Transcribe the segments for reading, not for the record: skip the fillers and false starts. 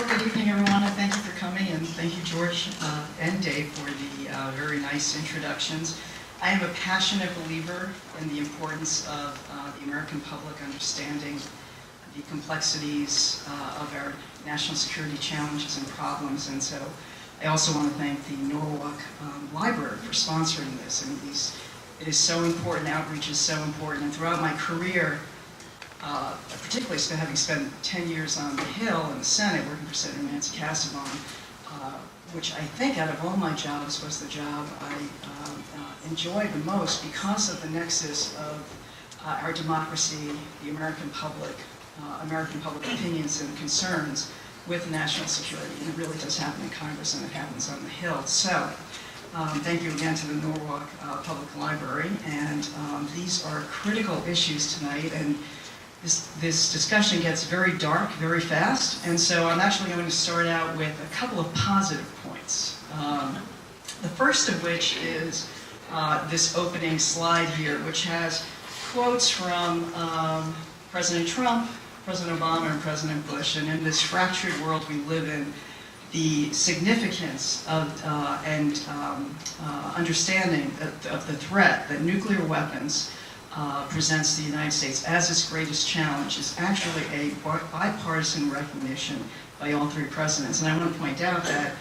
Well, good evening, everyone, and thank you for coming, and thank you, George and Dave, for the very nice introductions. I am a passionate believer in the importance of the American public understanding the complexities of our national security challenges and problems, and so I also want to thank the Norwalk Library for sponsoring this. And it is so important, outreach is so important, and throughout my career, particularly having spent 10 years on the Hill in the Senate working for Senator Nancy Casaubon, which I think out of all my jobs was the job I enjoyed the most because of the nexus of our democracy, the American public opinions and concerns with national security. And it really does happen in Congress, and it happens on the Hill. So thank you again to the Norwalk Public Library. And these are critical issues tonight. And this discussion gets very dark very fast, and so I'm actually going to start out with a couple of positive points. The first of which is this opening slide here, which has quotes from President Trump, President Obama, and President Bush. And in this fractured world we live in, the significance of and understanding of the threat that nuclear weapons presents the United States as its greatest challenge is actually a bipartisan recognition by all three presidents. And I want to point out that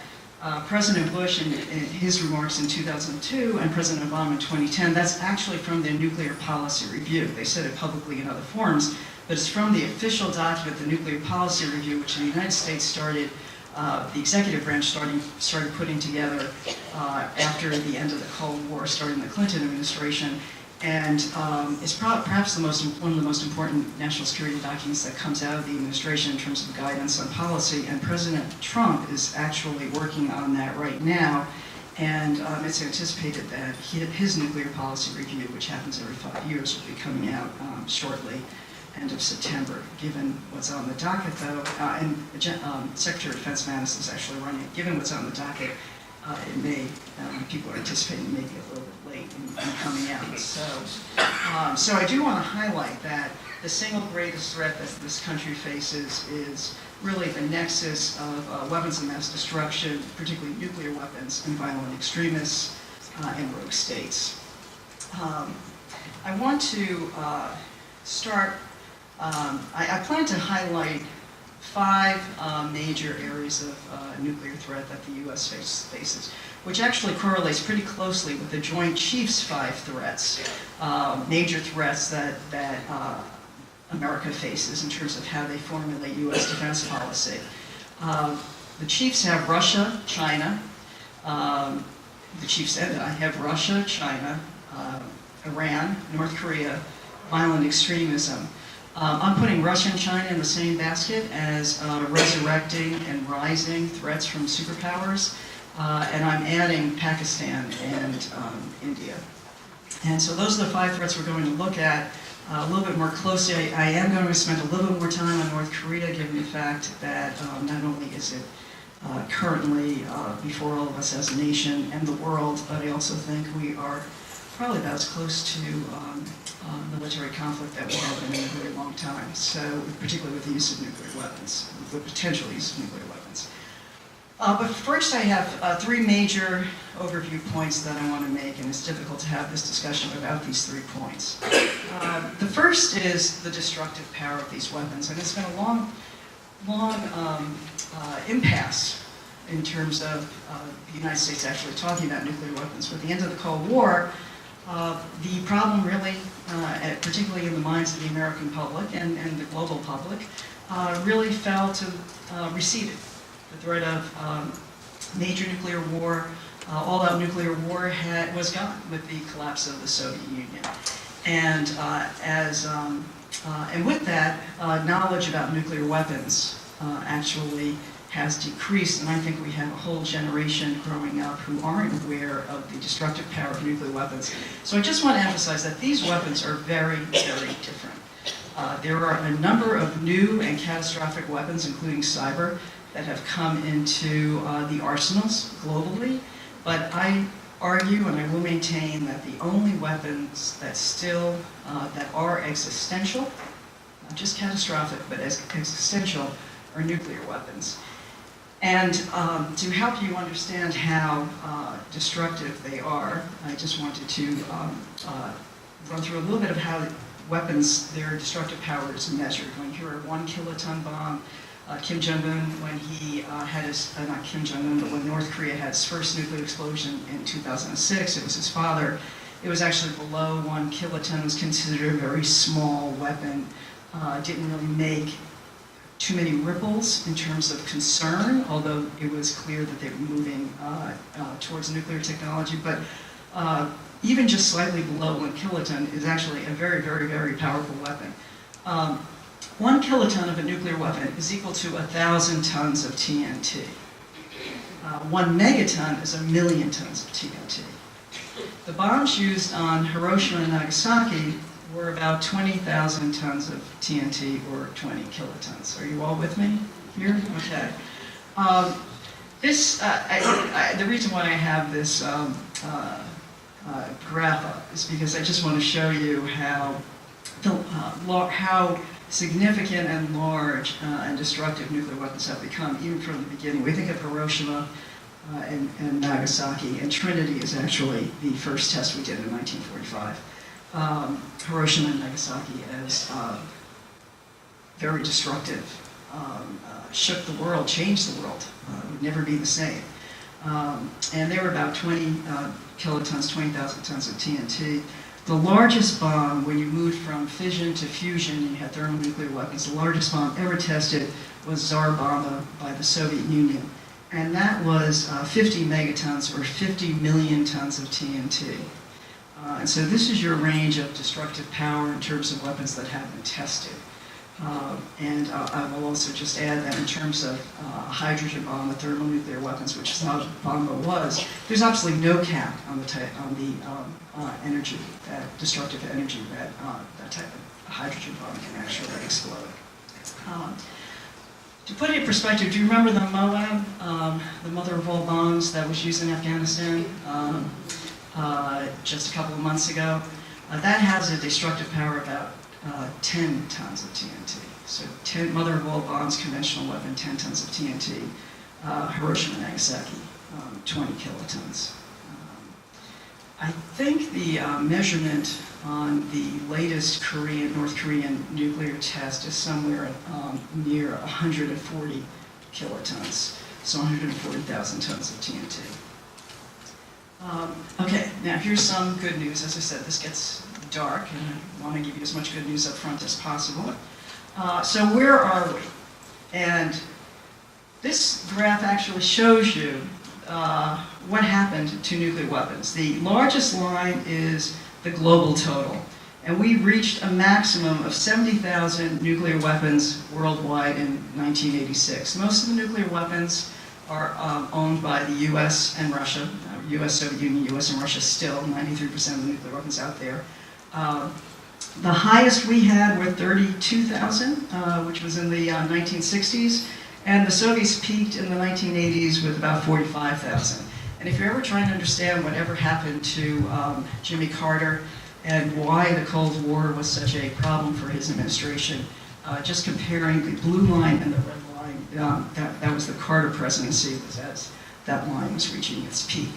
President Bush in his remarks in 2002 and President Obama in 2010, that's actually from their Nuclear Policy Review. They said it publicly in other forums, but it's from the official document, the Nuclear Policy Review, which the United States started, the executive branch started putting together after the end of the Cold War, starting the Clinton administration. And it's perhaps one of the most important national security documents that comes out of the administration in terms of guidance on policy. And President Trump is actually working on that right now. And it's anticipated that his nuclear policy review, which happens every 5 years, will be coming out shortly, end of September. Given what's on the docket, though, and Secretary of Defense Mattis is actually running it. Given what's on the docket, it may, people are anticipating it may be a little bit late in coming out. So I do want to highlight that the single greatest threat that this country faces is really the nexus of weapons of mass destruction, particularly nuclear weapons, and violent extremists and rogue states. I want to start, I plan to highlight 5 major areas of nuclear threat that the U.S. faces, which actually correlates pretty closely with the Joint Chiefs' 5 threats, major threats that America faces in terms of how they formulate U.S. defense policy. The Chiefs have Russia, China. The Chiefs said that I have Russia, China, Iran, North Korea, violent extremism. I'm putting Russia and China in the same basket as resurrecting and rising threats from superpowers, and I'm adding Pakistan and India. And so those are the 5 threats we're going to look at a little bit more closely. I am going to spend a little bit more time on North Korea, given the fact that not only is it currently before all of us as a nation and the world, but I also think we are probably about as close to military conflict that we have been in a very long time. So, particularly with the use of nuclear weapons, the potential use of nuclear weapons. But first, I have 3 major overview points that I want to make, and it's difficult to have this discussion without these 3 points. The first is the destructive power of these weapons, and it's been a long impasse in terms of the United States actually talking about nuclear weapons. With the end of the Cold War, the problem really, particularly in the minds of the American public and the global public, really fell to receded. The threat of major nuclear war, all-out nuclear war was gone with the collapse of the Soviet Union. And and with that, knowledge about nuclear weapons actually has decreased, and I think we have a whole generation growing up who aren't aware of the destructive power of nuclear weapons. So I just want to emphasize that these weapons are very, very different. There are a number of new and catastrophic weapons, including cyber, that have come into the arsenals globally, but I argue and I will maintain that the only weapons that still, that are existential, not just catastrophic, but as existential, are nuclear weapons. And to help you understand how destructive they are, I just wanted to run through a little bit of how weapons, their destructive power is measured. When you hear a 1 kiloton bomb, Kim Jong-un, when he had his, not Kim Jong-un, but when North Korea had its first nuclear explosion in 2006, it was his father. It was actually below 1 kiloton. It was considered a very small weapon. Didn't really make too many ripples in terms of concern, although it was clear that they were moving towards nuclear technology. But even just slightly below 1 kiloton is actually a very, very, very powerful weapon. 1 kiloton of a nuclear weapon is equal to 1,000 tons of TNT. 1 megaton is 1,000,000 tons of TNT. The bombs used on Hiroshima and Nagasaki were about 20,000 tons of TNT, or 20 kilotons. Are you all with me here? Okay. The reason why I have this graph up is because I just want to show you how significant and large and destructive nuclear weapons have become, even from the beginning. We think of Hiroshima and Nagasaki, and Trinity is actually the first test we did in 1945. Hiroshima and Nagasaki as very destructive, shook the world, changed the world, would never be the same. And they were about 20 kilotons, 20,000 tons of TNT. The largest bomb, when you moved from fission to fusion and you had thermonuclear weapons, the largest bomb ever tested was Tsar Bomba by the Soviet Union. And that was 50 megatons, or 50 million tons of TNT. And so this is your range of destructive power in terms of weapons that have been tested. And I will also just add that in terms of a hydrogen bomb, the thermonuclear weapons, which is how Bomba was, there's absolutely no cap on the energy, that destructive energy that that type of hydrogen bomb can actually explode. To put it in perspective, do you remember the Moab, the mother of all bombs that was used in Afghanistan just a couple of months ago? That has a destructive power of about 10 tons of TNT. So 10, mother of all bombs, conventional weapon, 10 tons of TNT. Hiroshima and Nagasaki, 20 kilotons. I think the measurement on the latest North Korean nuclear test is somewhere near 140 kilotons, so 140,000 tons of TNT. Okay, now here's some good news. As I said, this gets dark, and I want to give you as much good news up front as possible. So where are we? And this graph actually shows you what happened to nuclear weapons. The largest line is the global total. And we reached a maximum of 70,000 nuclear weapons worldwide in 1986. Most of the nuclear weapons are owned by the US and Russia. US, Soviet Union, US and Russia still, 93% of the nuclear weapons out there. The highest we had were 32,000, which was in the 1960s. And the Soviets peaked in the 1980s with about 45,000. And if you're ever trying to understand whatever happened to Jimmy Carter and why the Cold War was such a problem for his administration, just comparing the blue line and the red line, that was the Carter presidency, was as that line was reaching its peak.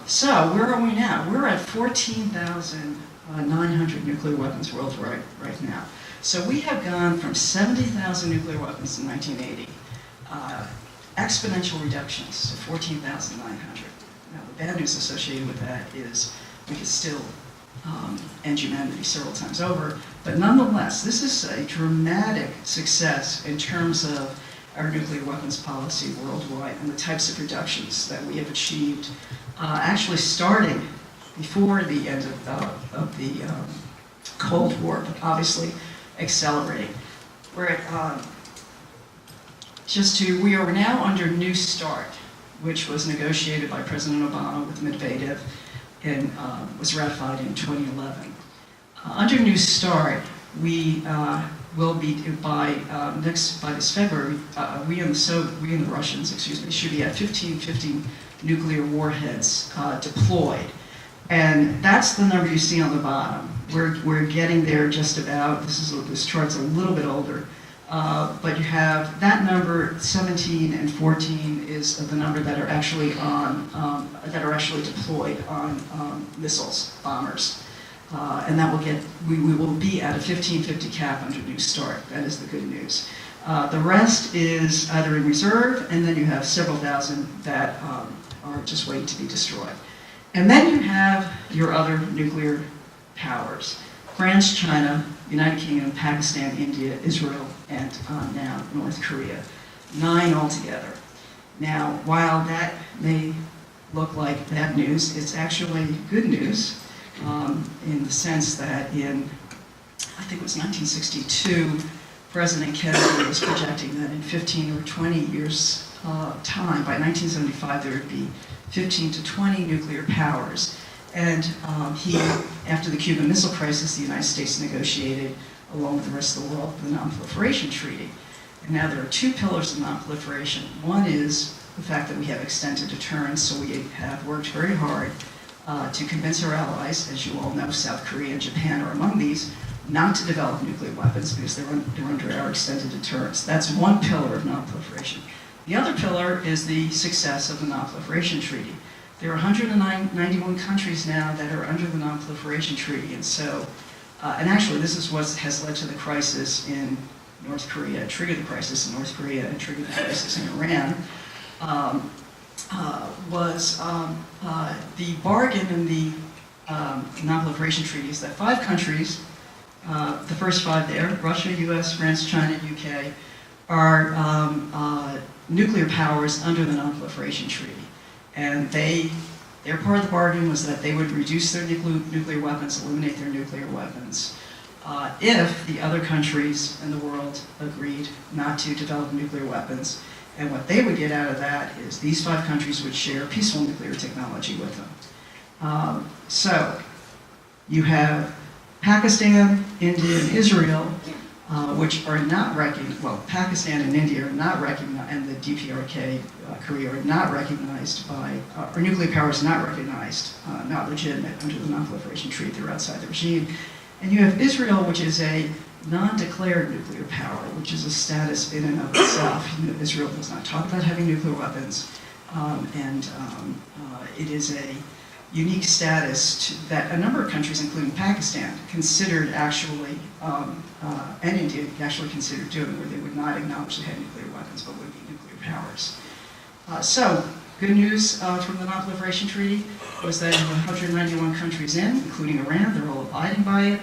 So where are we now? We're at 14,900 nuclear weapons worldwide right now. So we have gone from 70,000 nuclear weapons in 1980, exponential reductions to 14,900. Now the bad news associated with that is we could still end humanity several times over, but nonetheless, this is a dramatic success in terms of our nuclear weapons policy worldwide and the types of reductions that we have achieved, actually starting before the end of the Cold War, but obviously accelerating. We're at, we are now under New START, which was negotiated by President Obama with Medvedev and was ratified in 2011. Under New START, we will be, by this February, we and the Russians, should be at 1550 nuclear warheads deployed. And that's the number you see on the bottom. We're getting there just about. This chart's a little bit older. But you have that number, 17 and 14 is the number that are actually deployed on missiles, bombers. And that will we will be at a 1550 cap under New START. That is the good news. The rest is either in reserve, and then you have several thousand that are just waiting to be destroyed. And then you have your other nuclear powers. France, China, United Kingdom, Pakistan, India, Israel, and now North Korea. 9 altogether. Now, while that may look like bad news, it's actually good news in the sense that in, I think it was 1962, President Kennedy was projecting that in 15 or 20 years' time, by 1975, there would be 15 to 20 nuclear powers. And after the Cuban Missile Crisis, the United States negotiated, along with the rest of the world, the Non-Proliferation Treaty. And now there are 2 pillars of non-proliferation. One is the fact that we have extended deterrence, so we have worked very hard to convince our allies, as you all know, South Korea and Japan are among these, not to develop nuclear weapons because they're under our extended deterrence. That's one pillar of non-proliferation. The other pillar is the success of the Non-Proliferation Treaty. There are 191 countries now that are under the Non-Proliferation Treaty, and so, and actually this is what has led to the crisis in North Korea, triggered the crisis in North Korea, and triggered the crisis in Iran, was the bargain in the Non-Proliferation Treaty is that 5 countries, the first 5 there, Russia, US, France, China, UK, are nuclear powers under the Non-Proliferation Treaty. And their part of the bargain was that they would reduce their nuclear weapons, eliminate their nuclear weapons, if the other countries in the world agreed not to develop nuclear weapons. And what they would get out of that is these 5 countries would share peaceful nuclear technology with them. So you have Pakistan, India, and Israel, which are not recognized, well, Pakistan and India are not recognized, and the DPRK, Korea, are not recognized by, or nuclear power is not recognized, not legitimate under the Non-Proliferation Treaty. They're outside the regime. And you have Israel, which is a non-declared nuclear power, which is a status in and of itself. You know, Israel does not talk about having nuclear weapons, it is a unique status that a number of countries, including Pakistan, considered actually, and India actually considered doing, where they would not acknowledge they had nuclear weapons, but would be nuclear powers. So, good news from the Non-Proliferation Treaty was that 191 countries in, including Iran, they're all abiding by it,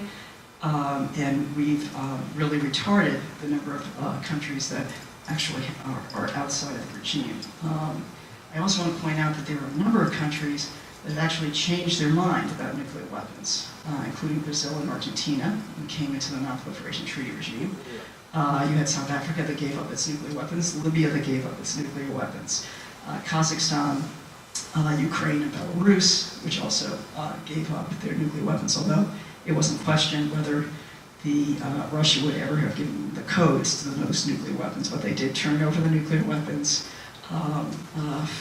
and we've really retarded the number of countries that actually are outside of the regime. I also want to point out that there are a number of countries that have actually changed their mind about nuclear weapons, including Brazil and Argentina, who came into the Non-Proliferation Treaty regime. You had South Africa that gave up its nuclear weapons, Libya that gave up its nuclear weapons, Kazakhstan, Ukraine, and Belarus, which also gave up their nuclear weapons, although it wasn't questioned whether Russia would ever have given the codes to those nuclear weapons, but they did turn over the nuclear weapons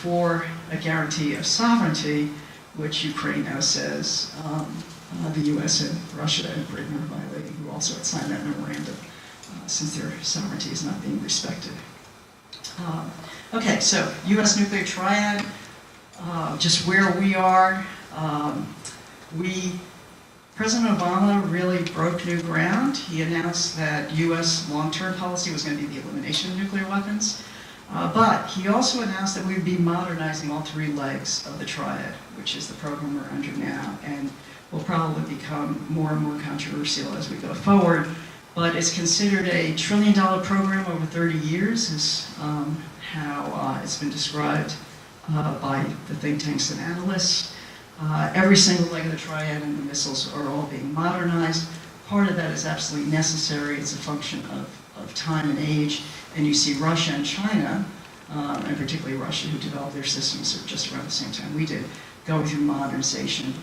for a guarantee of sovereignty, which Ukraine now says the US and Russia and Britain are violating, who also had signed that memorandum, since their sovereignty is not being respected. Okay, so US nuclear triad, just where we are. President Obama really broke new ground. He announced that US long-term policy was going to be the elimination of nuclear weapons. But he also announced that we would be modernizing all 3 legs of the triad, which is the program we're under now, and will probably become more and more controversial as we go forward. But it's considered a $1 trillion program over 30 years, is how it's been described by the think tanks and analysts. Every single leg of the triad and the missiles are all being modernized. Part of that is absolutely necessary. It's a function of time and age. And you see Russia and China, and particularly Russia, who developed their systems just around the same time we did, going through modernization.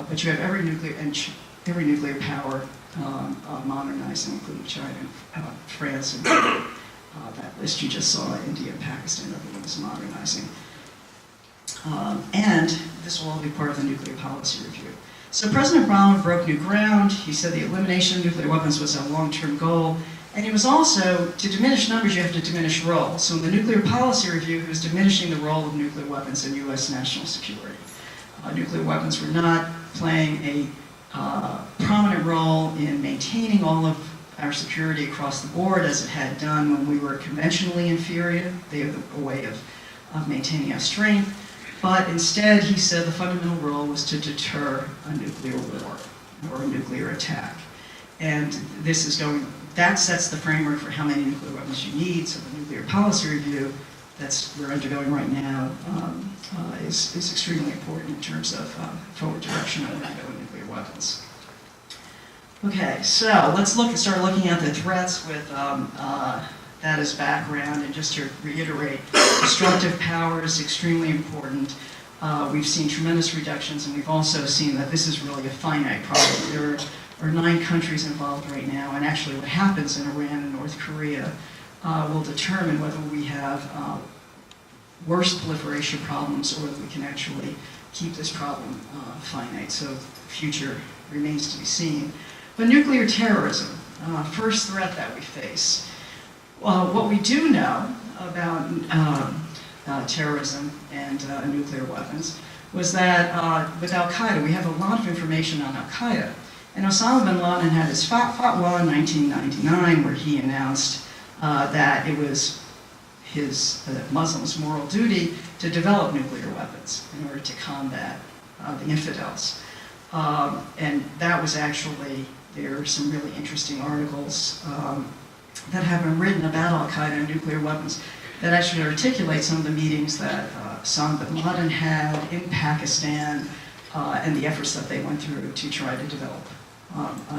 But you have every nuclear power modernizing, including China, France, and that list you just saw, India and Pakistan, everyone is modernizing. And this will all be part of the nuclear policy review. So President Obama broke new ground. He said the elimination of nuclear weapons was a long-term goal, And he was also, to diminish numbers, you have to diminish role. So in the Nuclear Policy Review, he was diminishing the role of nuclear weapons in U.S. national security. Nuclear weapons were not playing a prominent role in maintaining all of our security across the board as it had done when we were conventionally inferior. They have a way of maintaining our strength. But instead, he said the fundamental role was to deter a nuclear war or a nuclear attack. And this is that sets the framework for how many nuclear weapons you need. So the Nuclear Policy Review we're undergoing right now is extremely important in terms of forward direction on where to go with nuclear weapons. Okay, so let's start looking at the threats with that as background, and just to reiterate, destructive power is extremely important. We've seen tremendous reductions, and we've also seen that this is really a finite problem. There are 9 countries involved right now, and actually what happens in Iran and North Korea will determine whether we have worse proliferation problems or whether we can actually keep this problem finite. So the future remains to be seen. But nuclear terrorism, first threat that we face. What we do know about terrorism and nuclear weapons was that with Al-Qaeda, we have a lot of information on Al-Qaeda. And Osama bin Laden had his fatwa in 1999 where he announced that it was his Muslims' moral duty to develop nuclear weapons in order to combat the infidels. And that was actually, there are some really interesting articles that have been written about Al-Qaeda and nuclear weapons that actually articulate some of the meetings that Osama bin Laden had in Pakistan and the efforts that they went through to try to develop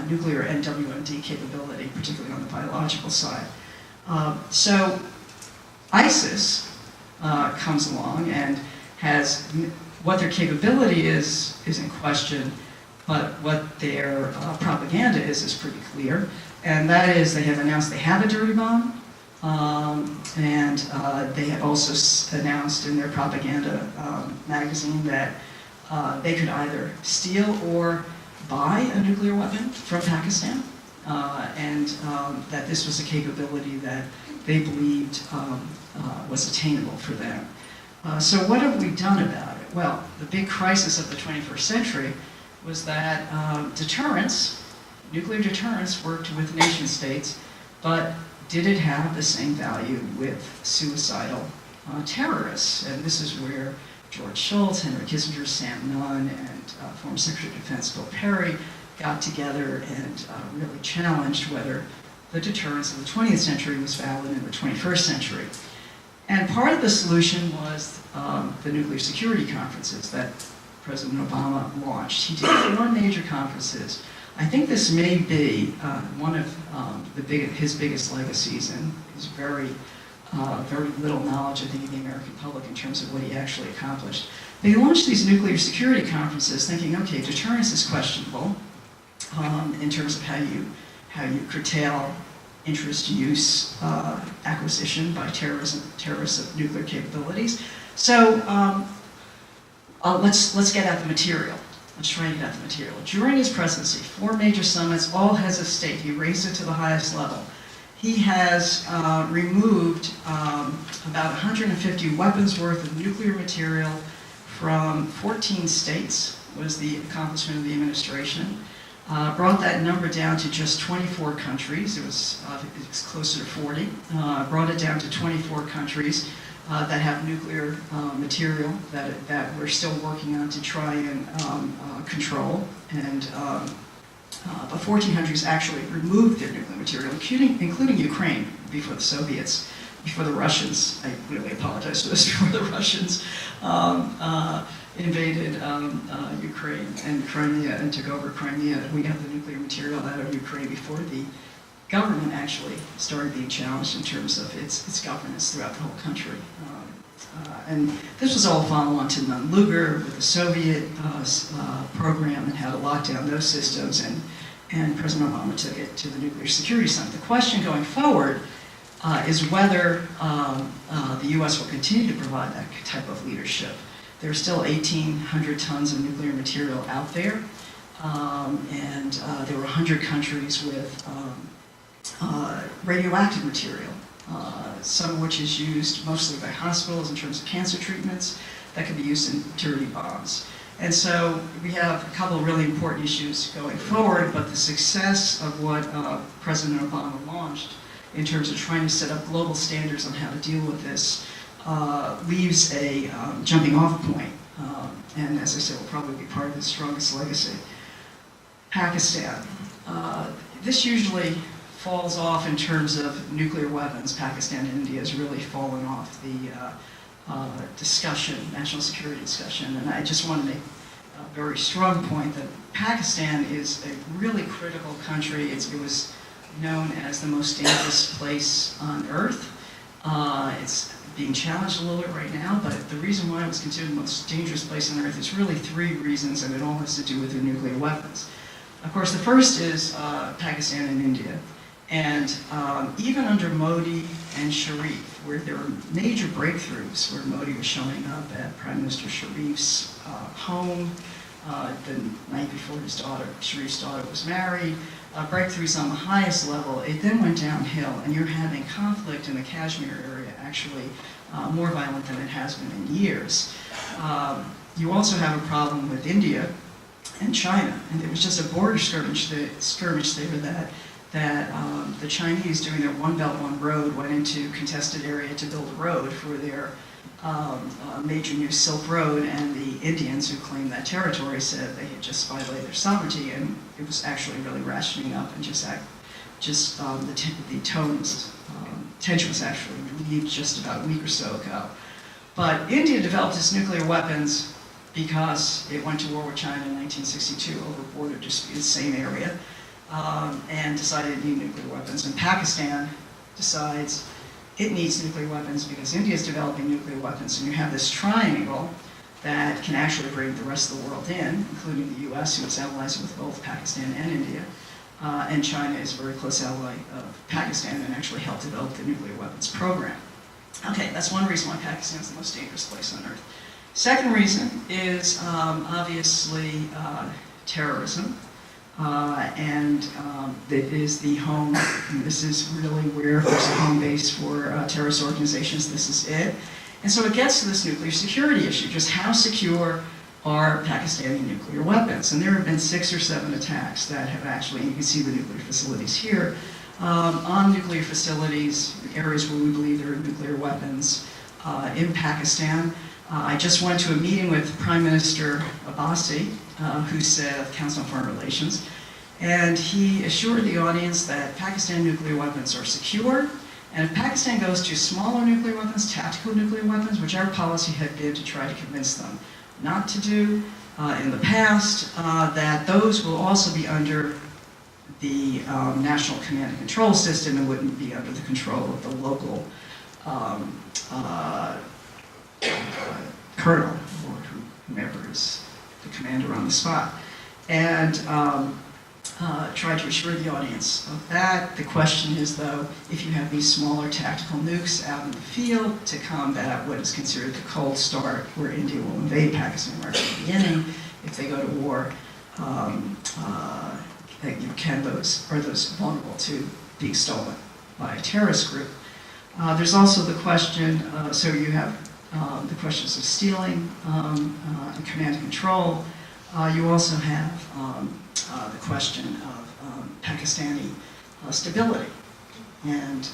nuclear and WMD capability, particularly on the biological side. So ISIS comes along and has, what their capability is in question, but what their propaganda is pretty clear. And that is, they have announced they have a dirty bomb, and they have also announced in their propaganda magazine that they could either steal or buy a nuclear weapon from Pakistan, and that this was a capability that they believed was attainable for them. So what have we done about it? Well, the big crisis of the 21st century was that deterrence, nuclear deterrence, worked with nation states, but did it have the same value with suicidal terrorists? And this is where George Shultz, Henry Kissinger, Sam Nunn, and former Secretary of Defense Bill Perry got together and really challenged whether the deterrence of the 20th century was valid in the 21st century. And part of the solution was the nuclear security conferences that President Obama launched. He did 4 major conferences. I think this may be one of his biggest legacies, and his very little knowledge, I think, of the American public in terms of what he actually accomplished. They launched these nuclear security conferences thinking, okay, deterrence is questionable in terms of how you curtail interest, use, acquisition by terrorists of nuclear capabilities. So let's get at the material. Let's try and get at the material. During his presidency, 4 major summits, all heads of state, he raised it to the highest level. He has removed about 150 weapons worth of nuclear material from 14 states, was the accomplishment of the administration. Brought that number down to just 24 countries. It was closer to 40. Brought it down to 24 countries that have nuclear material that we're still working on to try and control. And but 14 countries actually removed their nuclear material, including Ukraine, before the Soviets, before the Russians. I really apologize for this. Before the Russians invaded Ukraine and Crimea and took over Crimea. We got the nuclear material out of Ukraine before the government actually started being challenged in terms of its governance throughout the whole country. And this was all a follow-on to Nunn-Lugar with the Soviet program and how to lock down those systems, and President Obama took it to the Nuclear Security Summit. The question going forward is whether the U.S. will continue to provide that type of leadership. There's still 1,800 tons of nuclear material out there, and there were 100 countries with radioactive material, some of which is used mostly by hospitals in terms of cancer treatments that can be used in dirty bombs. And so we have a couple of really important issues going forward, but the success of what President Obama launched in terms of trying to set up global standards on how to deal with this leaves a jumping off point. And as I said, will probably be part of his strongest legacy. Pakistan. This usually falls off in terms of nuclear weapons. Pakistan and India has really fallen off the discussion, national security discussion. And I just want to make a very strong point that Pakistan is a really critical country. It was known as the most dangerous place on earth. It's being challenged a little bit right now, but the reason why it was considered the most dangerous place on earth is really three reasons, and it all has to do with their nuclear weapons. Of course, the first is Pakistan and India. And even under Modi and Sharif, where there were major breakthroughs, where Modi was showing up at Prime Minister Sharif's home the night before Sharif's daughter was married, breakthroughs on the highest level, it then went downhill, and you're having conflict in the Kashmir area, actually more violent than it has been in years. You also have a problem with India and China, and there was just a border skirmish there that the Chinese, doing their One Belt, One Road, went into contested area to build a road for their major new Silk Road, and the Indians who claimed that territory said they had just violated their sovereignty, and it was actually really ratcheting up, and the tension was actually relieved just about a week or so ago. But India developed its nuclear weapons because it went to war with China in 1962 over border disputes, same area, and decided it needed nuclear weapons. And Pakistan decides it needs nuclear weapons because India is developing nuclear weapons, and you have this triangle that can actually bring the rest of the world in, including the US, who is allies with both Pakistan and India. And China is a very close ally of Pakistan and actually helped develop the nuclear weapons program. Okay, that's one reason why Pakistan is the most dangerous place on earth. Second reason is obviously terrorism. And it is the home, and this is really where there's a home base for terrorist organizations. This is it. And so it gets to this nuclear security issue, just how secure are Pakistani nuclear weapons? And there have been 6 or 7 attacks that have actually, you can see the nuclear facilities here, on nuclear facilities, areas where we believe there are nuclear weapons in Pakistan. I just went to a meeting with Prime Minister Abbasi, who said of Council on Foreign Relations, and he assured the audience that Pakistan nuclear weapons are secure, and if Pakistan goes to smaller nuclear weapons, tactical nuclear weapons, which our policy had been to try to convince them not to do in the past, that those will also be under the national command and control system and wouldn't be under the control of the local colonel or whomever is the commander on the spot. And tried to assure the audience of that. The question is, though, if you have these smaller tactical nukes out in the field to combat what is considered the cold start, where India will invade Pakistan right at the beginning, if they go to war, are those vulnerable to being stolen by a terrorist group? There's also the question, so you have the questions of stealing and command and control. You also have the question of Pakistani stability and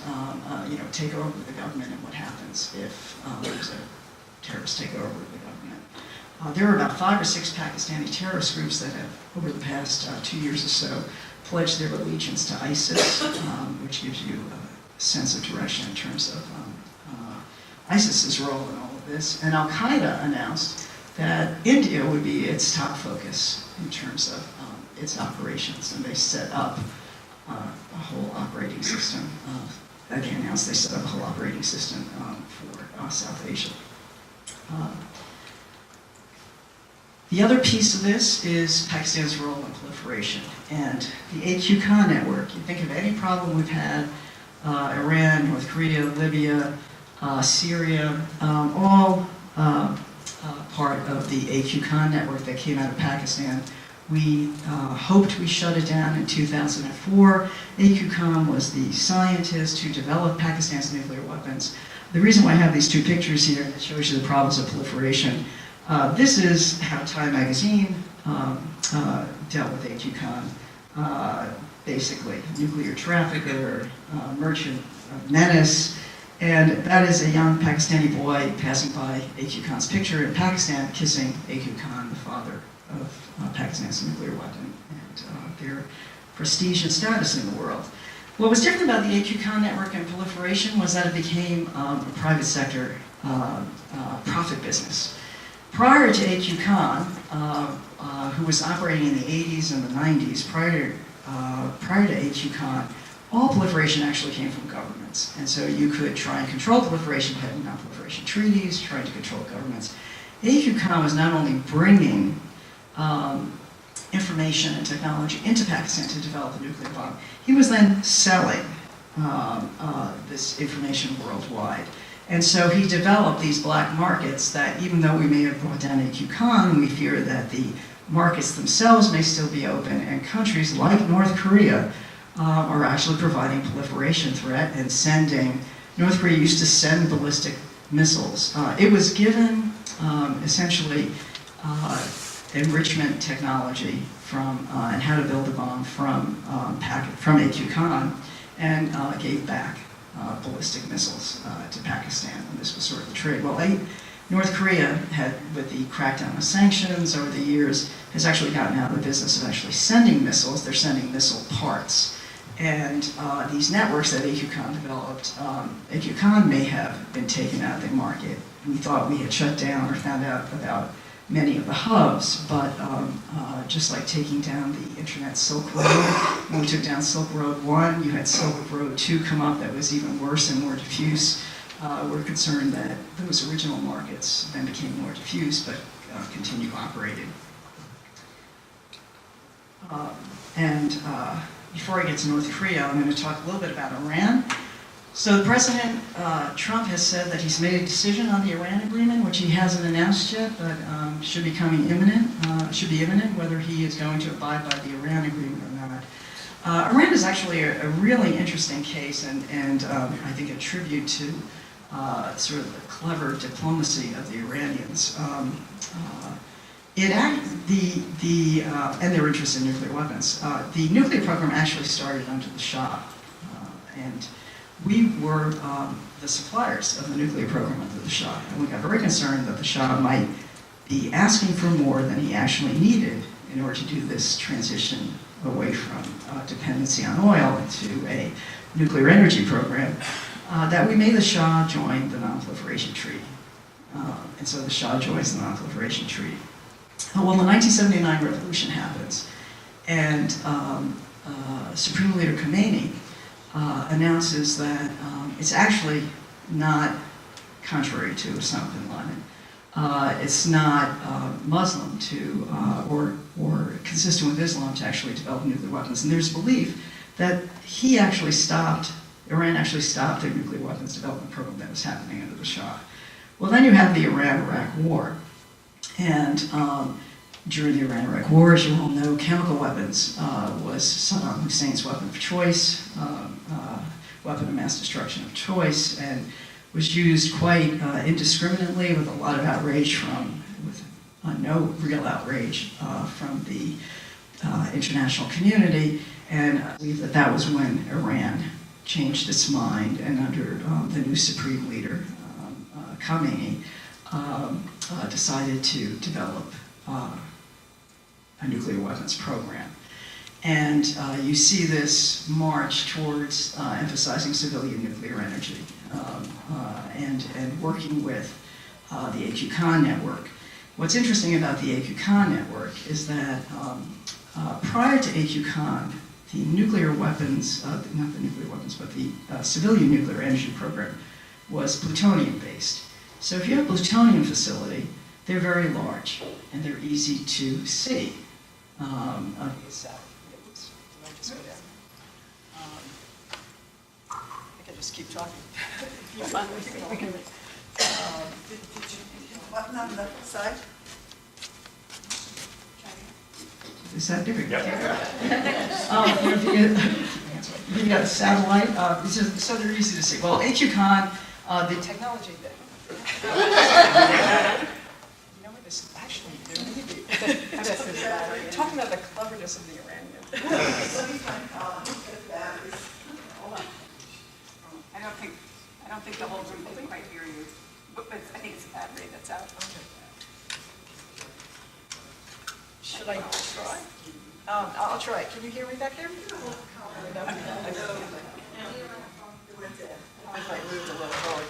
takeover of the government, and what happens if there's a terrorist takeover of the government. There are about 5 or 6 Pakistani terrorist groups that have, over the past 2 years or so, pledged their allegiance to ISIS, which gives you a sense of direction in terms of ISIS's role in all of this. And Al-Qaeda announced that India would be its top focus in terms of its operations, and they set up a whole operating system. They announced they set up a whole operating system for South Asia. The other piece of this is Pakistan's role in proliferation, and the AQ-CON network. You think of any problem we've had, Iran, North Korea, Libya, Syria, all part of the AQ-CON network that came out of Pakistan, We hoped we shut it down in 2004. A.Q. Khan was the scientist who developed Pakistan's nuclear weapons. The reason why I have these two pictures here that shows you the problems of proliferation, this is how Time magazine dealt with A.Q. Khan. Basically, nuclear trafficker, merchant menace, and that is a young Pakistani boy passing by A.Q. Khan's picture in Pakistan, kissing A.Q. Khan, the father of Pakistan's nuclear weapon, and their prestige and status in the world. What was different about the A.Q. Khan network and proliferation was that it became a private sector profit business. Prior to A.Q. Khan, who was operating in the 80s and the 90s, prior to A.Q. Khan, all proliferation actually came from governments. And so you could try and control proliferation by having non-proliferation treaties, trying to control governments. A.Q. Khan was not only bringing information and technology into Pakistan to develop a nuclear bomb, he was then selling this information worldwide. And so he developed these black markets that, even though we may have brought down A.Q. Khan, we fear that the markets themselves may still be open, and countries like North Korea are actually providing proliferation threat and sending. North Korea used to send ballistic missiles. It was given essentially enrichment technology from and how to build a bomb from A.Q. Khan, and gave back ballistic missiles to Pakistan. And this was sort of the trade. Well, North Korea had, with the crackdown of sanctions over the years, has actually gotten out of the business of actually sending missiles. They're sending missile parts. And these networks that A.Q. Khan developed, A.Q. Khan may have been taken out of the market. We thought we had shut down or found out about many of the hubs, but just like taking down the internet Silk Road, when we took down Silk Road 1, you had Silk Road 2 come up that was even worse and more diffuse. We're concerned that those original markets then became more diffuse, but continue operating. Before I get to North Korea, I'm going to talk a little bit about Iran. So the President Trump has said that he's made a decision on the Iran agreement, which he hasn't announced yet, but should be imminent, whether he is going to abide by the Iran agreement or not. Iran is actually a really interesting case, and I think a tribute to sort of the clever diplomacy of the Iranians. And their interest in nuclear weapons. The nuclear program actually started under the Shah, and we were the suppliers of the nuclear program under the Shah, and we got very concerned that the Shah might be asking for more than he actually needed in order to do this transition away from dependency on oil into a nuclear energy program, that we made the Shah join the Non-Proliferation Treaty. And so the Shah joins the Non-Proliferation Treaty. Well, the 1979 revolution happens, and Supreme Leader Khomeini announces that it's actually not contrary to Osama bin Laden. It's not Muslim to, or consistent with Islam to actually develop nuclear weapons. And there's belief that Iran actually stopped their nuclear weapons development program that was happening under the Shah. Well, then you have the Iran-Iraq War. And during the Iran-Iraq War, as you all know, chemical weapons was Saddam Hussein's weapon of choice, weapon of mass destruction of choice, and was used quite indiscriminately with a lot of outrage no real outrage from the international community. And I believe that was when Iran changed its mind, and under the new supreme leader, Khomeini, decided to develop a nuclear weapons program. And you see this march towards emphasizing civilian nuclear energy and working with the A.Q. Khan network. What's interesting about the A.Q. Khan network is that prior to A.Q. Khan, the nuclear weapons, not the nuclear weapons, but the civilian nuclear energy program was plutonium-based. So if you have a plutonium facility, they're very large and they're easy to see. I can just keep talking. Did you hit the button on the side? Is that different? Yep. Via satellite. So they're easy to see. Well, HUCon, the technology that. You know what? This actually there may be. Talking about the cleverness of the Iranian. Hold on. I don't think the whole group can quite hear you, but I think it's a battery that's out. Should I try? I'll try. Can you hear me back there? If I moved a little forward.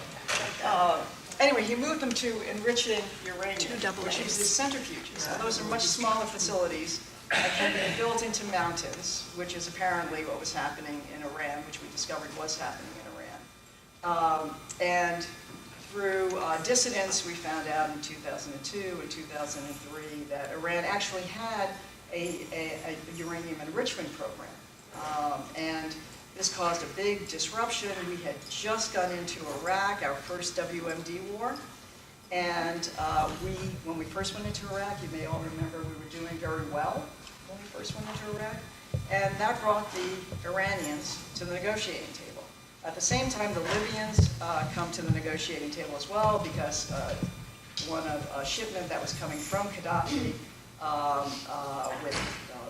Anyway, he moved them to enriching uranium, which uses centrifuges. So those are much smaller facilities that can be built into mountains, which is apparently what was happening in Iran, which we discovered was happening in Iran. And through dissidents, we found out in 2002 and 2003 that Iran actually had a uranium enrichment program. And this caused a big disruption. We had just gone into Iraq, our first WMD war. And when we first went into Iraq, you may all remember we were doing very well when we first went into Iraq. And that brought the Iranians to the negotiating table. At the same time, the Libyans come to the negotiating table as well because one of a shipment that was coming from Gaddafi with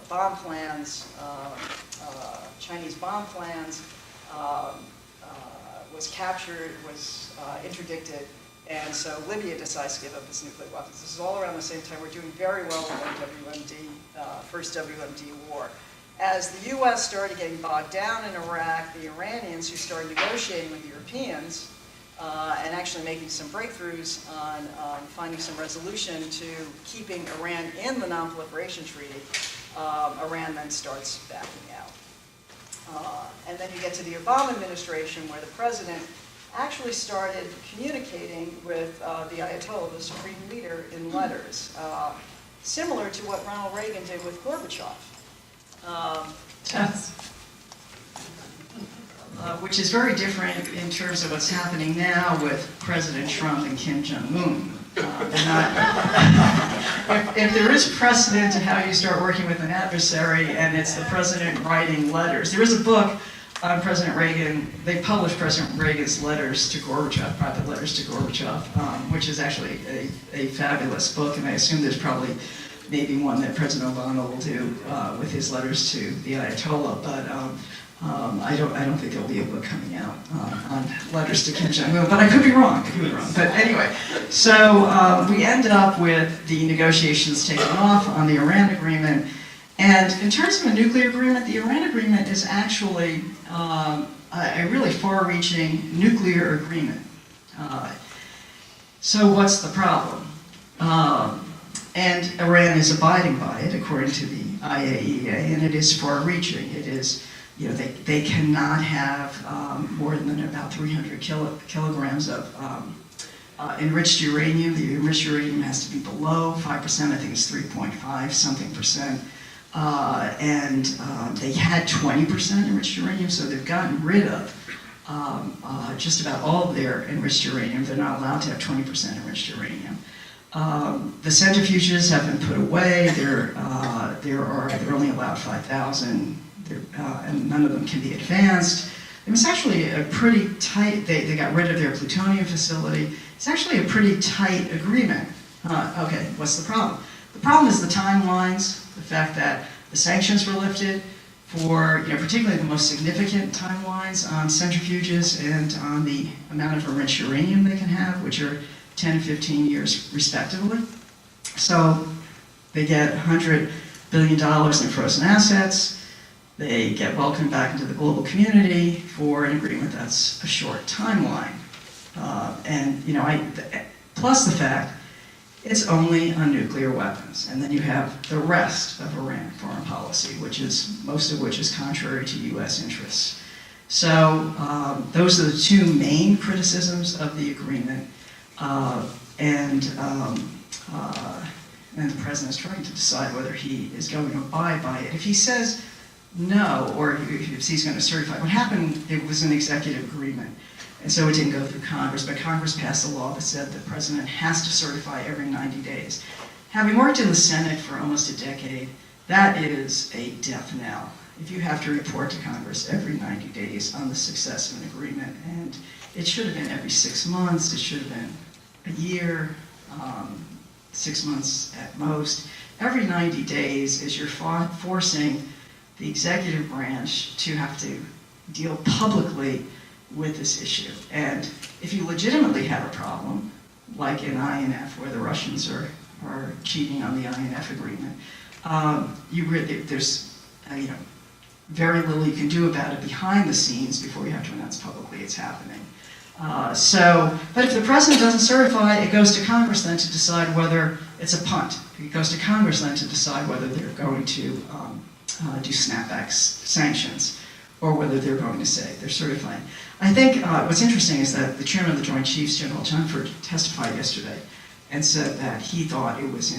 bomb plans, Chinese bomb plans, was captured, was interdicted, and so Libya decides to give up its nuclear weapons. This is all around the same time. We're doing very well in our WMD, first WMD war. As the U.S. started getting bogged down in Iraq, the Iranians, who started negotiating with the Europeans and actually making some breakthroughs on finding some resolution to keeping Iran in the Non-Proliferation Treaty, Iran then starts backing out. And then you get to the Obama administration, where the president actually started communicating with the Ayatollah, the supreme leader, in letters, similar to what Ronald Reagan did with Gorbachev. Yes. Which is very different in terms of what's happening now with President Trump and Kim Jong-un. If there is precedent to how you start working with an adversary and it's the president writing letters, there is a book on President Reagan. They published President Reagan's letters to Gorbachev, private letters to Gorbachev, which is actually a fabulous book, and I assume there's probably maybe one that President Obama will do with his letters to the Ayatollah, but I don't think there'll be a book coming out on letters to Kim Jong-un, but I could be wrong. But anyway, so we end up with the negotiations taking off on the Iran agreement, and in terms of a nuclear agreement, the Iran agreement is actually a really far-reaching nuclear agreement. So what's the problem? And Iran is abiding by it, according to the IAEA, and it is far-reaching. It is, they cannot have more than about 300 kilograms of enriched uranium. The enriched uranium has to be below 5%. I think it's 3.5 something percent. And they had 20% enriched uranium, so they've gotten rid of just about all of their enriched uranium. They're not allowed to have 20% enriched uranium. The centrifuges have been put away. They're only allowed 5,000, and none of them can be advanced. It was actually a pretty tight. They got rid of their plutonium facility. It's actually a pretty tight agreement. Okay, what's the problem? The problem is the timelines. The fact that the sanctions were lifted for, particularly the most significant timelines on centrifuges and on the amount of enriched uranium they can have, which are 10 and 15 years respectively. So they get $100 billion in frozen assets. They get welcomed back into the global community for an agreement that's a short timeline. Plus the fact it's only on nuclear weapons. And then you have the rest of Iran foreign policy, most of which is contrary to US interests. So those are the two main criticisms of the agreement. And the president is trying to decide whether he is going to abide by it. If he says no, or if he's going to certify, what happened, it was an executive agreement. And so it didn't go through Congress, but Congress passed a law that said the president has to certify every 90 days. Having worked in the Senate for almost a decade, that is a death knell. If you have to report to Congress every 90 days on the success of an agreement, and it should have been every 6 months, it should have been a year, 6 months at most. Every 90 days is you're forcing the executive branch to have to deal publicly with this issue. And if you legitimately have a problem, like in INF, where the Russians are cheating on the INF agreement, there's very little you can do about it behind the scenes before you have to announce publicly it's happening. But if the president doesn't certify, it goes to Congress then to decide whether it's a punt. It goes to Congress then to decide whether they're going to do snapback sanctions or whether they're going to say they're certifying. I think what's interesting is that the chairman of the Joint Chiefs, General Dunford, testified yesterday and said that he thought it was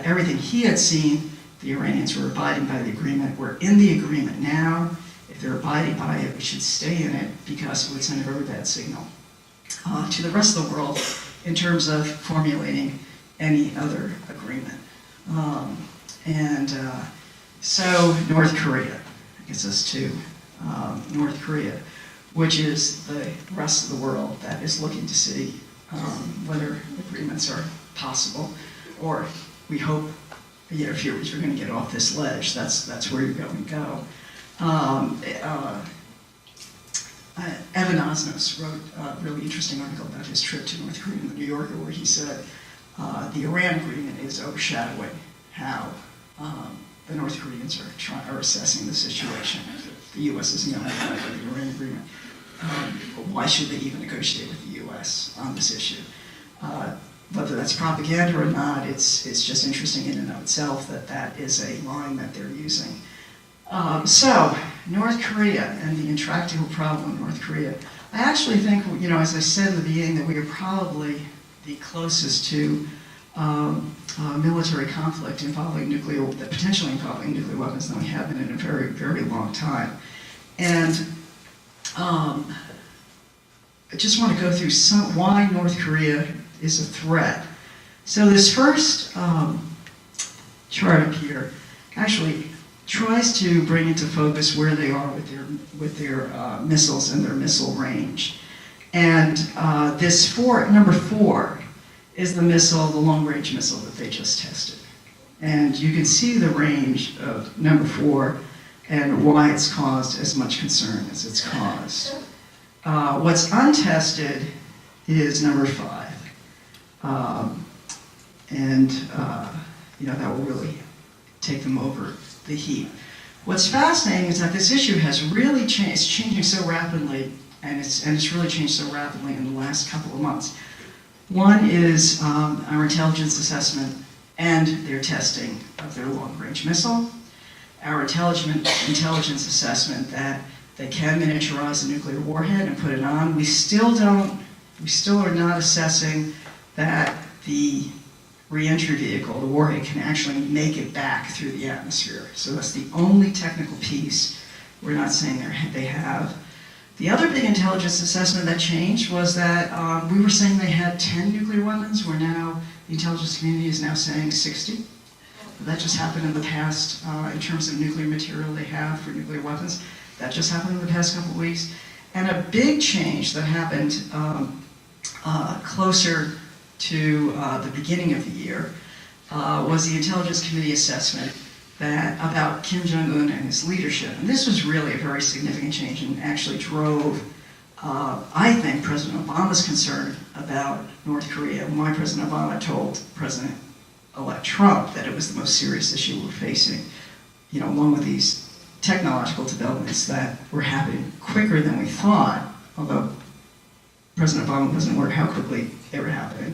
everything he had seen, the Iranians were abiding by the agreement. We're in the agreement now. If they're abiding by it, we should stay in it because it would send a very bad signal to the rest of the world in terms of formulating any other agreement. So North Korea gets us to North Korea, which is the rest of the world that is looking to see whether agreements are possible, or we hope, if you're going to get off this ledge, that's where you're going to go. Evan Osnos wrote a really interesting article about his trip to North Korea in the New Yorker, where he said the Iran agreement is overshadowing how the North Koreans are assessing the situation. The U.S. isn't going to abide by the Iran agreement. Why should they even negotiate with the U.S. on this issue? Whether that's propaganda or not, it's just interesting in and of itself that is a line that they're using. So, North Korea and the intractable problem in North Korea. I actually think, as I said in the beginning, that we are probably the closest to military conflict potentially involving nuclear weapons than we have been in a very, very long time. And I just want to go through why North Korea is a threat. So this first chart up here actually tries to bring into focus where they are with their missiles and their missile range. And number 4 is the long-range missile that they just tested. And you can see the range of number 4 and why it's caused as much concern as it's caused. What's untested is number 5. That will really take them over the heat. What's fascinating is that this issue has really changed. It's changing so rapidly, and it's really changed so rapidly in the last couple of months. One is our intelligence assessment and their testing of their long-range missile. Our intelligence assessment that they can miniaturize a nuclear warhead and put it on. We still are not assessing that the re-entry vehicle, the warhead, can actually make it back through the atmosphere. So that's the only technical piece we're not saying they have. The other big intelligence assessment that changed was that we were saying they had 10 nuclear weapons, where now the intelligence community is now saying 60. That just happened in the past in terms of nuclear material they have for nuclear weapons. That just happened in the past couple of weeks. And a big change that happened closer to the beginning of the year was the Intelligence Committee assessment about Kim Jong-un and his leadership. And this was really a very significant change and actually drove, I think, President Obama's concern about North Korea. Why President Obama told President-elect Trump that it was the most serious issue we're facing, along with these technological developments that were happening quicker than we thought, although President Obama wasn't aware how quickly they were happening.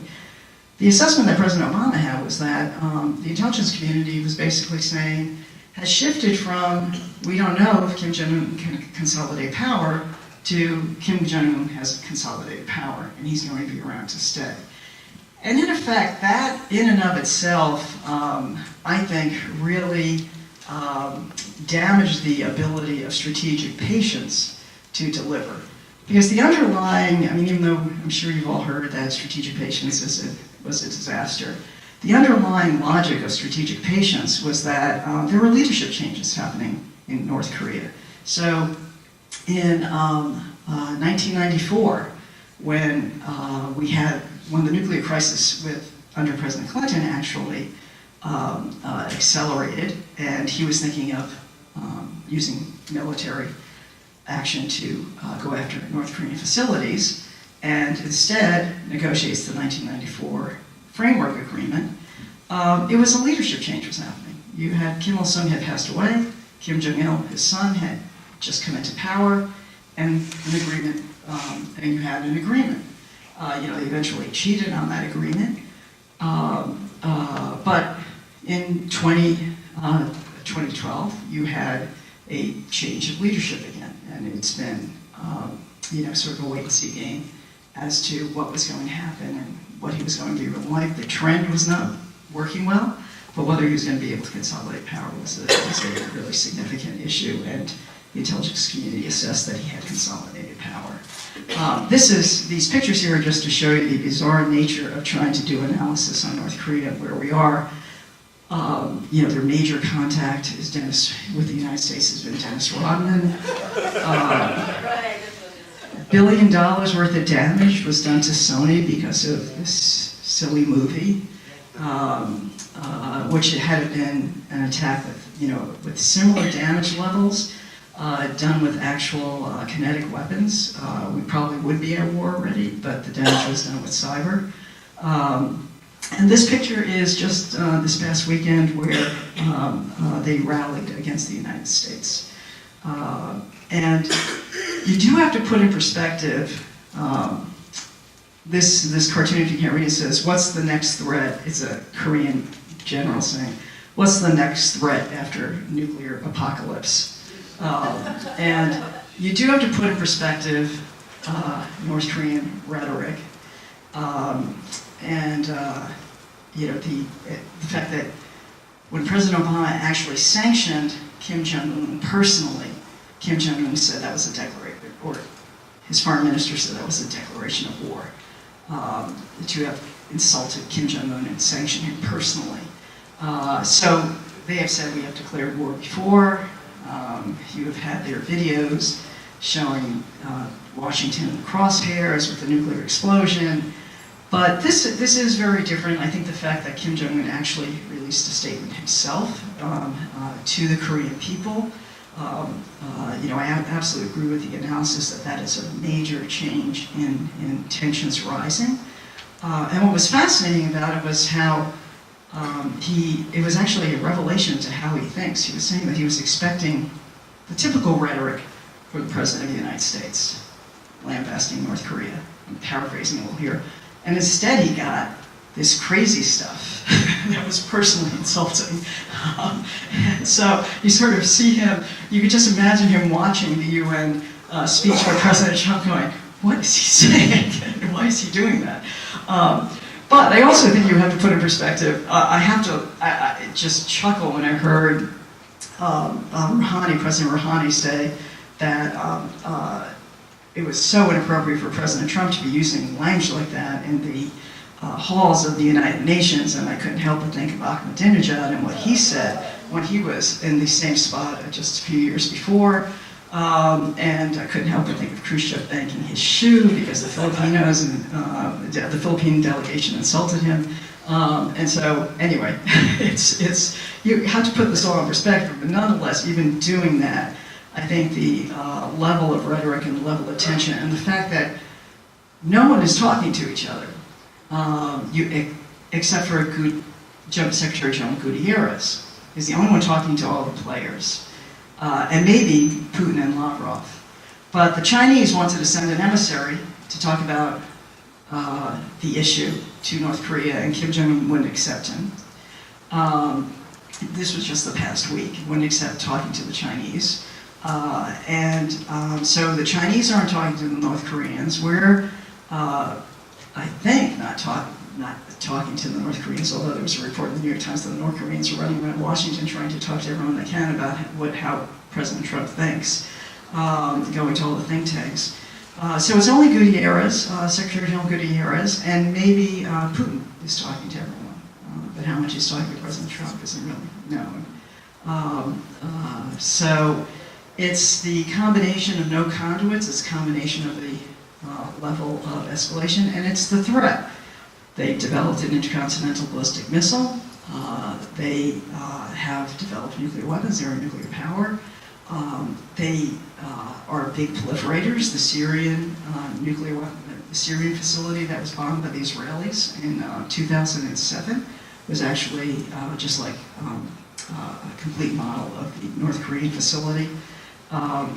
The assessment that President Obama had was that the intelligence community was basically saying, has shifted from, we don't know if Kim Jong-un can consolidate power, to Kim Jong-un has consolidated power, and he's going to be around to stay. And in effect, that in and of itself, I think, really damaged the ability of strategic patience to deliver. Because the underlying, even though I'm sure you've all heard that strategic patience was a disaster, the underlying logic of strategic patience was that there were leadership changes happening in North Korea. So in 1994, when the nuclear crisis under President Clinton actually accelerated, and he was thinking of using military action to go after North Korean facilities, and instead negotiates the 1994 framework agreement. It was a leadership change was happening. You had Kim Il-sung had passed away, Kim Jong-il, his son, had just come into power, and an agreement, and you had an agreement. They eventually cheated on that agreement, but in 2012, you had a change of leadership again, and it's been, sort of a wait-and-see game as to what was going to happen and what he was going to be like. The trend was not working well, but whether he was going to be able to consolidate power was a really significant issue, and the intelligence community assessed that he had consolidated power. These pictures here are just to show you the bizarre nature of trying to do analysis on North Korea, where we are. Their major contact is with the United States has been Dennis Rodman. $1 billion worth of damage was done to Sony because of this silly movie, which had been an attack with similar damage levels done with actual kinetic weapons. We probably would be at war already, but the damage was done with cyber. And this picture is just this past weekend where they rallied against the United States. And you do have to put in perspective, this cartoon, if you can't read it, says, what's the next threat? It's a Korean general saying, what's the next threat after nuclear apocalypse? And you do have to put in perspective North Korean rhetoric. The fact that when President Obama actually sanctioned Kim Jong-un personally, Kim Jong-un said that was a declaration, or his foreign minister said that was a declaration of war. To have insulted Kim Jong-un and sanctioned him personally. So they have said we have declared war before. You have had their videos showing Washington in the crosshairs with the nuclear explosion. But this is very different. I think the fact that Kim Jong-un actually released a statement himself to the Korean people, I absolutely agree with the analysis that is a major change in tensions rising. And what was fascinating about it was how it was actually a revelation to how he thinks. He was saying that he was expecting the typical rhetoric for the President of the United States, lambasting North Korea. I'm paraphrasing a little here. And instead he got this crazy stuff that was personally insulting. So you sort of see him, you could just imagine him watching the UN speech by President Trump going, what is he saying? Why is he doing that? But I also think you have to put in perspective, I just chuckle when I heard President Rouhani say that it was so inappropriate for President Trump to be using language like that in the halls of the United Nations, and I couldn't help but think of Ahmadinejad and what he said when he was in the same spot just a few years before. And I couldn't help but think of Khrushchev banking his shoe because the Filipinos and the Philippine delegation insulted him. And so, anyway, you have to put this all in perspective, but nonetheless, even doing that, I think the level of rhetoric and the level of tension and the fact that no one is talking to each other, except for Secretary General Gutierrez, is the only one talking to all the players, and maybe Putin and Lavrov. But the Chinese wanted to send an emissary to talk about the issue to North Korea, and Kim Jong-un wouldn't accept him. This was just the past week, wouldn't accept talking to the Chinese. So the Chinese aren't talking to the North Koreans. We're, I think, not talking to the North Koreans, although there was a report in the New York Times that the North Koreans are running around Washington trying to talk to everyone they can about how President Trump thinks, going to all the think tanks. So it's only Gutierrez, Secretary General Gutierrez, and maybe Putin is talking to everyone. but how much he's talking to President Trump isn't really known. So it's the combination of no conduits, it's a combination of the level of escalation, and it's the threat. They developed an intercontinental ballistic missile. They have developed nuclear weapons. They're a nuclear power. They are big proliferators. The Syrian nuclear weapon, the Syrian facility that was bombed by the Israelis in 2007 was actually just like a complete model of the North Korean facility.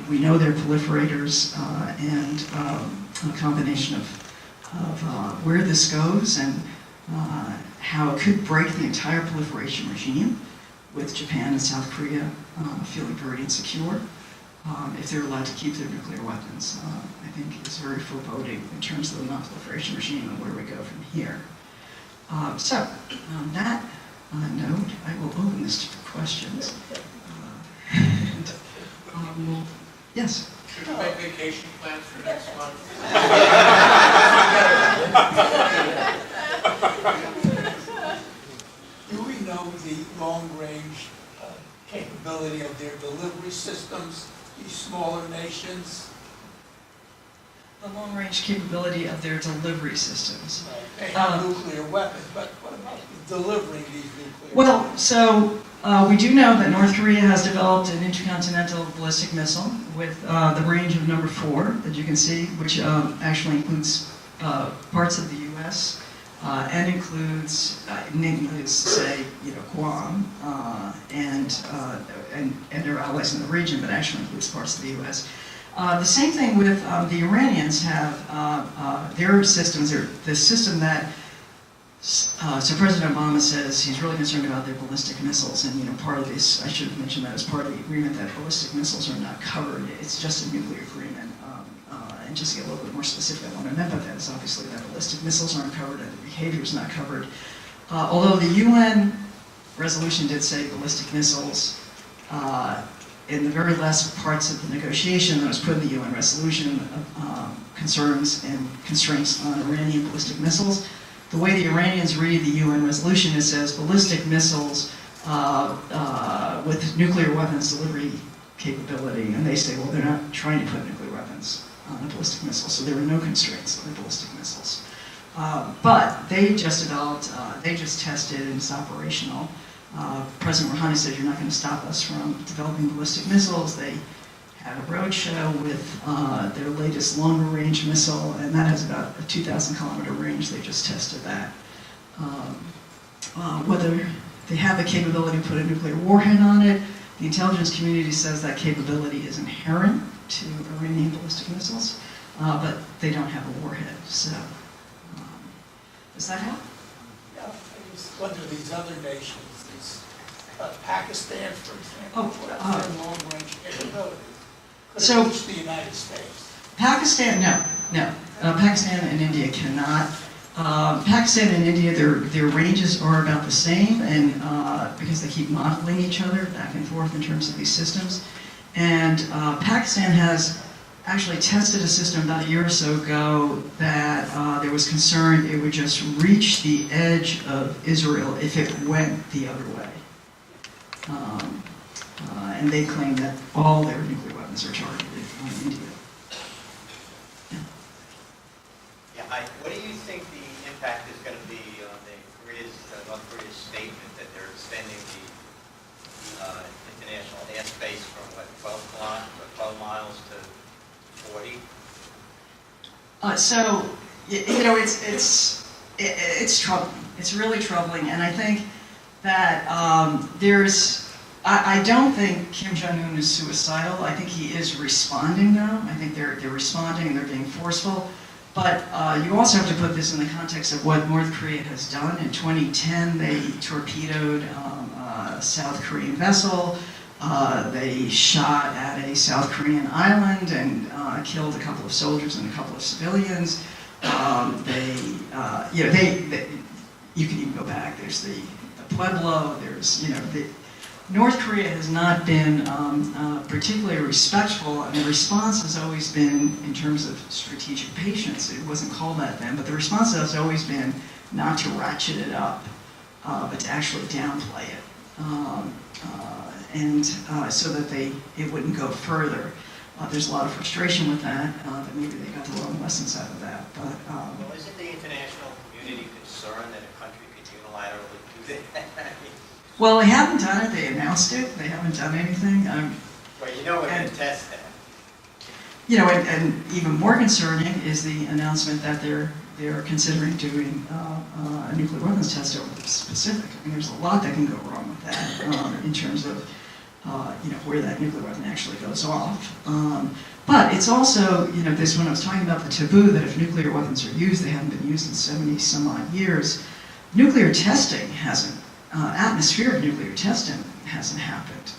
We know they're proliferators, and a combination of where this goes and how it could break the entire proliferation regime, with Japan and South Korea feeling very insecure if they're allowed to keep their nuclear weapons. I think is very foreboding in terms of the non-proliferation regime and where we go from here. So, on that note, I will open this to questions. Yes? Should we make vacation plans for next month? Do we know the long-range capability of their delivery systems, these smaller nations? The long-range capability of their delivery systems. They have nuclear weapons, but what about delivering these nuclear Well, weapons? so we do know that North Korea has developed an intercontinental ballistic missile with the range of number 4 that you can see, which actually includes parts of the U.S. And includes, say, Guam and their allies in the region, but actually includes parts of the U.S. The same thing with the Iranians have their systems, the system that, so President Obama says he's really concerned about their ballistic missiles, and part of this, I should have mentioned that as part of the agreement, that ballistic missiles are not covered. It's just a nuclear agreement. And just to get a little bit more specific, what I meant by that is obviously that ballistic missiles aren't covered and the behavior is not covered. Although the UN resolution did say ballistic missiles, in the very last parts of the negotiation that was put in the UN resolution, concerns and constraints on Iranian ballistic missiles. The way the Iranians read the UN resolution, it says ballistic missiles with nuclear weapons delivery capability, and they say, well, they're not trying to put nuclear weapons on a ballistic missile, so there were no constraints on the ballistic missiles. But they just developed, they just tested, and it's operational. President Rouhani said, you're not going to stop us from developing ballistic missiles. They had a roadshow with their latest longer range missile, and that has about a 2,000 kilometer range. They just tested that. Whether they have the capability to put a nuclear warhead on it, the intelligence community says that capability is inherent to Iranian ballistic missiles, but they don't have a warhead. So, does that help? Yeah, I just wonder these other nations, these, Pakistan, for example, what's their long-range capability? Could So- it reach the United States? Pakistan, no. Pakistan and India cannot. Pakistan and India, their ranges are about the same, and because they keep modeling each other back and forth in terms of these systems. And Pakistan has actually tested a system about a year or so ago that there was concern it would just reach the edge of Israel if it went the other way. And they claim that all their nuclear weapons are targeted on India. What do you think the impact is going to be on North Korea's statement that they're extending the international airspace from 12 miles to 40? So, it's troubling. It's really troubling, and I think that I don't think Kim Jong-un is suicidal. I think he is responding, though. I think they're responding and they're being forceful. But you also have to put this in the context of what North Korea has done. In 2010, they torpedoed a South Korean vessel. They shot at a South Korean island and killed a couple of soldiers and a couple of civilians. You can even go back. There's the Pueblo. There's, North Korea has not been particularly respectful, and the response has always been, in terms of strategic patience, it wasn't called that then, but the response has always been not to ratchet it up but to actually downplay it, so that it wouldn't go further. There's a lot of frustration with that maybe they got the wrong lessons out of that. But Well, isn't the international community concerned that a country could unilaterally do that? well, they haven't done it. They announced it. They haven't done anything. Well, you know, we can test that. You know, and even more concerning is the announcement that they're considering doing a nuclear weapons test over the Pacific. I mean, there's a lot that can go wrong with that in terms of where that nuclear weapon actually goes off. But it's also, this when I was talking about the taboo that if nuclear weapons are used, they haven't been used in 70 some odd years. Nuclear testing hasn't, atmospheric nuclear testing hasn't happened.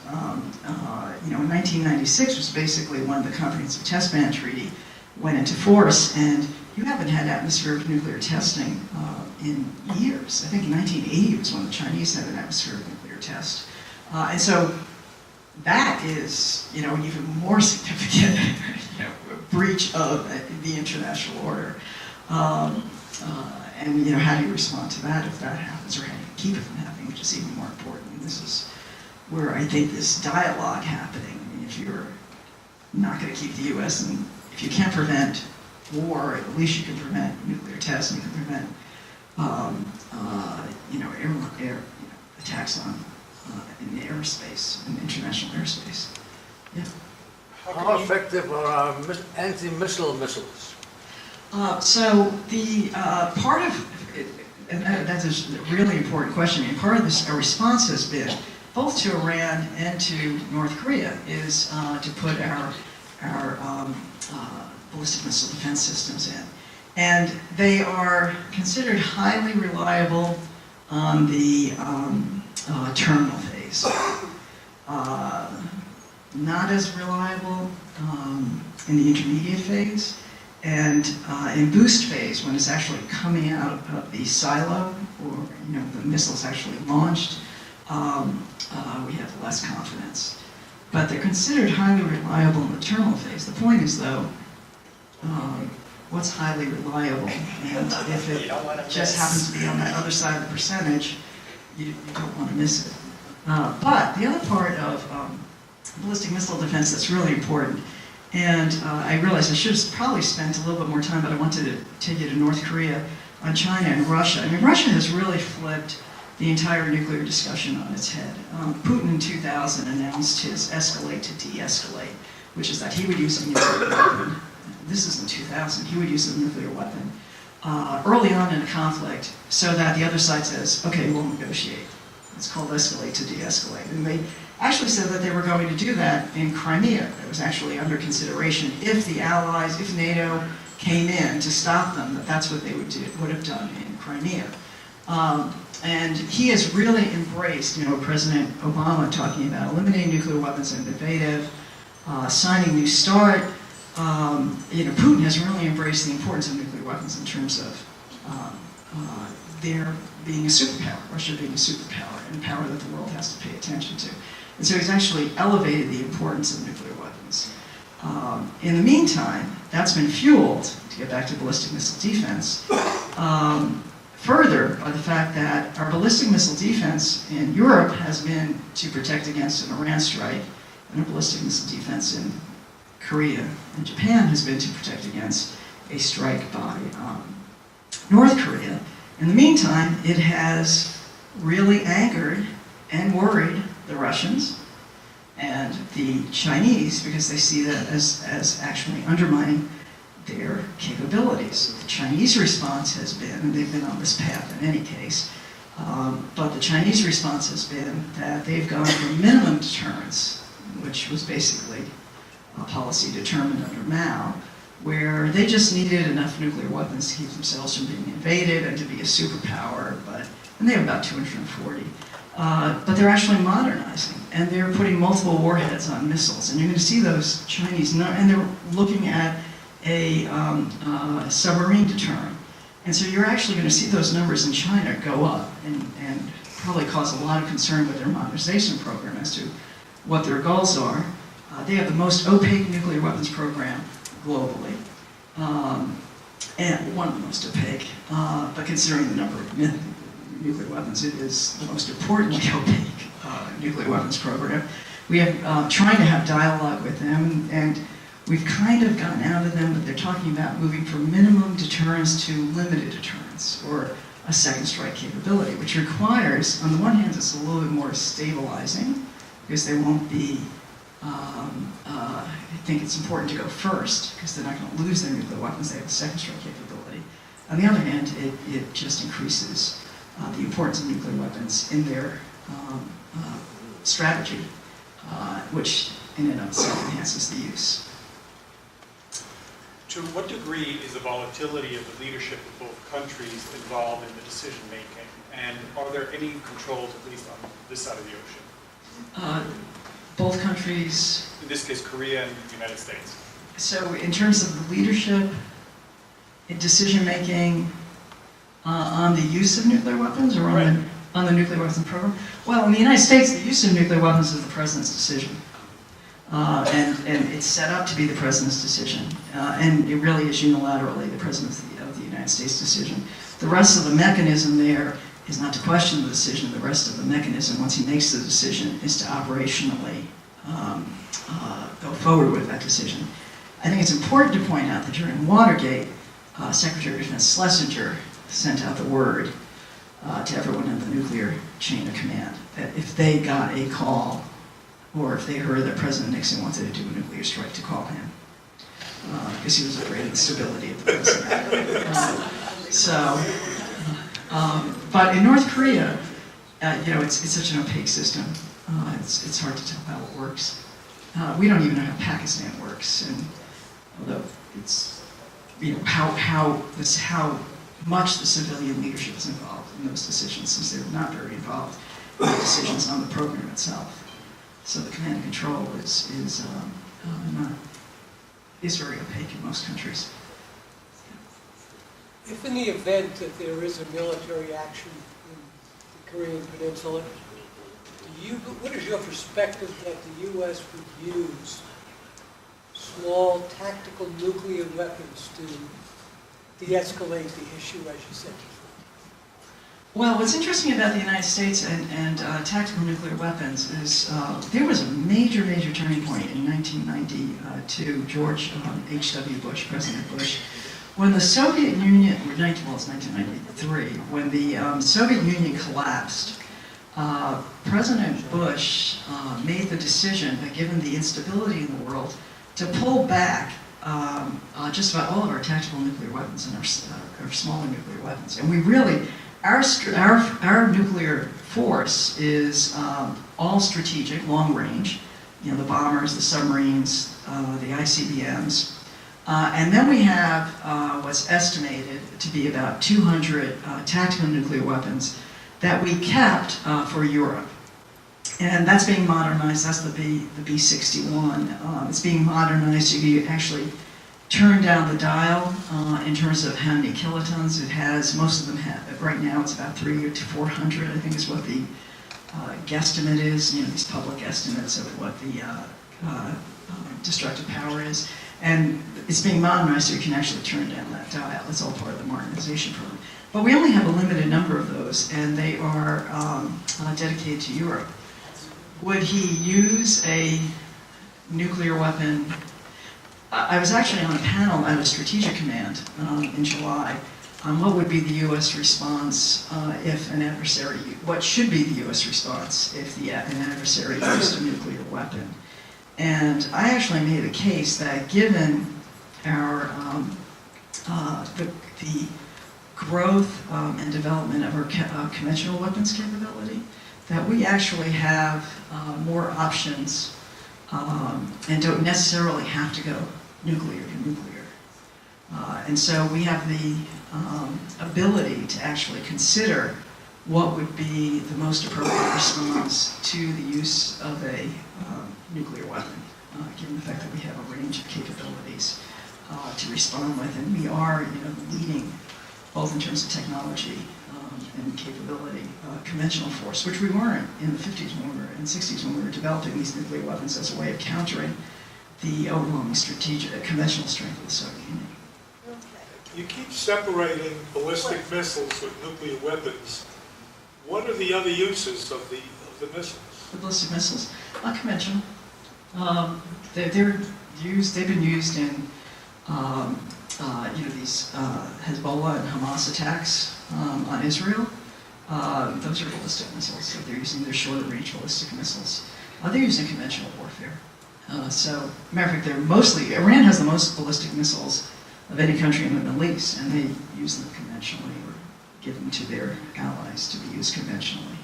In 1996 was basically when the Comprehensive Test Ban Treaty went into force, and you haven't had atmospheric nuclear testing in years. I think in 1980 was when the Chinese had an atmospheric nuclear test. And so that is, an even more significant breach of the international order. And how do you respond to that if that happens, or how do you keep it from happening, which is even more important. And this is where I think this dialogue happening. I mean, if you're not going to keep the U.S. and if you can't prevent war, at least you can prevent nuclear tests, and you can prevent, air attacks on in the airspace, in the international airspace. Yeah. How effective are anti-missile missiles? So the part of, and that's a really important question. I mean, part of this response has been both to Iran and to North Korea is to put our ballistic missile defense systems in. And they are considered highly reliable on the terminal phase. Not as reliable in the intermediate phase. And in boost phase, when it's actually coming out of the silo, or the missile's actually launched, we have less confidence. But they're considered highly reliable in the terminal phase. The point is, though, what's highly reliable? And if it just happens to be on that other side of the percentage, you don't want to miss it. But the other part of ballistic missile defense that's really important, and I realized I should have probably spent a little bit more time, but I wanted to take you to North Korea, on China and Russia. I mean, Russia has really flipped the entire nuclear discussion on its head. Putin in 2000 announced his escalate to de-escalate, which is that he would use a nuclear weapon. This is in 2000. He would use a nuclear weapon early on in a conflict so that the other side says, okay, we'll negotiate. It's called escalate to de-escalate. And they actually said that they were going to do that in Crimea. It was actually under consideration if the Allies, if NATO came in to stop them, that's what they would have done in Crimea. And he has really embraced, President Obama talking about eliminating nuclear weapons and innovative, signing New START. Putin has really embraced the importance of nuclear weapons in terms of their being a superpower, Russia being a superpower, and power that the world has to pay attention to. And so he's actually elevated the importance of nuclear weapons. In the meantime, that's been fueled, to get back to ballistic missile defense, further by the fact that our ballistic missile defense in Europe has been to protect against an Iran strike, and our ballistic missile defense in Korea and Japan has been to protect against a strike by North Korea. In the meantime, it has really angered and worried the Russians and the Chinese because they see that as actually undermining their capabilities. The Chinese response has been, and they've been on this path in any case, but the Chinese response has been that they've gone from minimum deterrence, which was basically a policy determined under Mao, where they just needed enough nuclear weapons to keep themselves from being invaded and to be a superpower, and they have about 240. But they're actually modernizing, and they're putting multiple warheads on missiles. And you're going to see those Chinese, and they're looking at a submarine deterrent. And so you're actually going to see those numbers in China go up and probably cause a lot of concern with their modernization program as to what their goals are. They have the most opaque nuclear weapons program globally, and one of the most opaque, but considering the number of nuclear weapons. It is the most importantly opaque nuclear weapons program. We have trying to have dialogue with them, and we've kind of gotten out of them, but they're talking about moving from minimum deterrence to limited deterrence, or a second strike capability, which requires, on the one hand, it's a little bit more stabilizing, because they won't be, I think it's important to go first, because they're not going to lose their nuclear weapons, they have a second strike capability. On the other hand, it just increases the importance of nuclear weapons in their strategy, which in and of itself enhances the use. To what degree is the volatility of the leadership of both countries involved in the decision-making? And are there any controls, at least on this side of the ocean? Both countries. In this case, Korea and the United States. So in terms of the leadership in decision-making on the use of nuclear weapons, or on the nuclear weapons program? Well, in the United States, the use of nuclear weapons is the president's decision. And it's set up to be the president's decision. And it really is unilaterally the president of the United States decision. The rest of the mechanism there is not to question the decision. The rest of the mechanism, once he makes the decision, is to operationally go forward with that decision. I think it's important to point out that during Watergate, Secretary of Defense Schlesinger sent out the word to everyone in the nuclear chain of command that if they got a call, or if they heard that President Nixon wanted to do a nuclear strike, to call him, because he was afraid of the stability of the president. But in North Korea, it's such an opaque system. It's hard to tell how it works. We don't even know how Pakistan works, and although it's how much the civilian leadership is involved in those decisions, since they're not very involved in the decisions on the program itself. So the command and control is very opaque in most countries. If in the event that there is a military action in the Korean Peninsula, what is your perspective that the U.S. would use small tactical nuclear weapons to de-escalate the issue, as you said before? Well, what's interesting about the United States and tactical nuclear weapons is there was a major turning point in 1992, George H.W. Bush, President Bush, when the Soviet Union, it's 1993, when the Soviet Union collapsed. President Bush made the decision that given the instability in the world, to pull back just about all of our tactical nuclear weapons and our smaller nuclear weapons. And we really, our nuclear force is all strategic, long range, the bombers, the submarines, the ICBMs. And then we have what's estimated to be about 200 tactical nuclear weapons that we kept for Europe. And that's being modernized. That's the B-61. It's being modernized. You can actually turn down the dial in terms of how many kilotons it has. Most of them have, right now it's about 300 to 400, I think is what the guesstimate is, these public estimates of what the destructive power is. And it's being modernized so you can actually turn down that dial. It's all part of the modernization program. But we only have a limited number of those, and they are dedicated to Europe. Would he use a nuclear weapon? I was actually on a panel at a Strategic Command in July on what would be the U.S. response if an adversary, what should be the U.S. response if an adversary used a nuclear weapon. And I actually made a case that given our the growth and development of our conventional weapons capability, that we actually have more options and don't necessarily have to go nuclear to nuclear. And so we have the ability to actually consider what would be the most appropriate response to the use of a nuclear weapon, given the fact that we have a range of capabilities to respond with. And we are leading, both in terms of technology and capability, conventional force, which we weren't in the 50s and 60s when we were developing these nuclear weapons as a way of countering the overwhelming conventional strength of the Soviet Union. You keep separating ballistic missiles with nuclear weapons, What are the other uses of the missiles? The ballistic missiles, conventional. They're used. They've been used in these Hezbollah and Hamas attacks on Israel. Those are ballistic missiles. So they're using their shorter range ballistic missiles. They're used in conventional warfare. So, matter of fact, they're mostly Iran has the most ballistic missiles of any country in the Middle East, and they use them conventionally or give them to their allies to be used conventionally.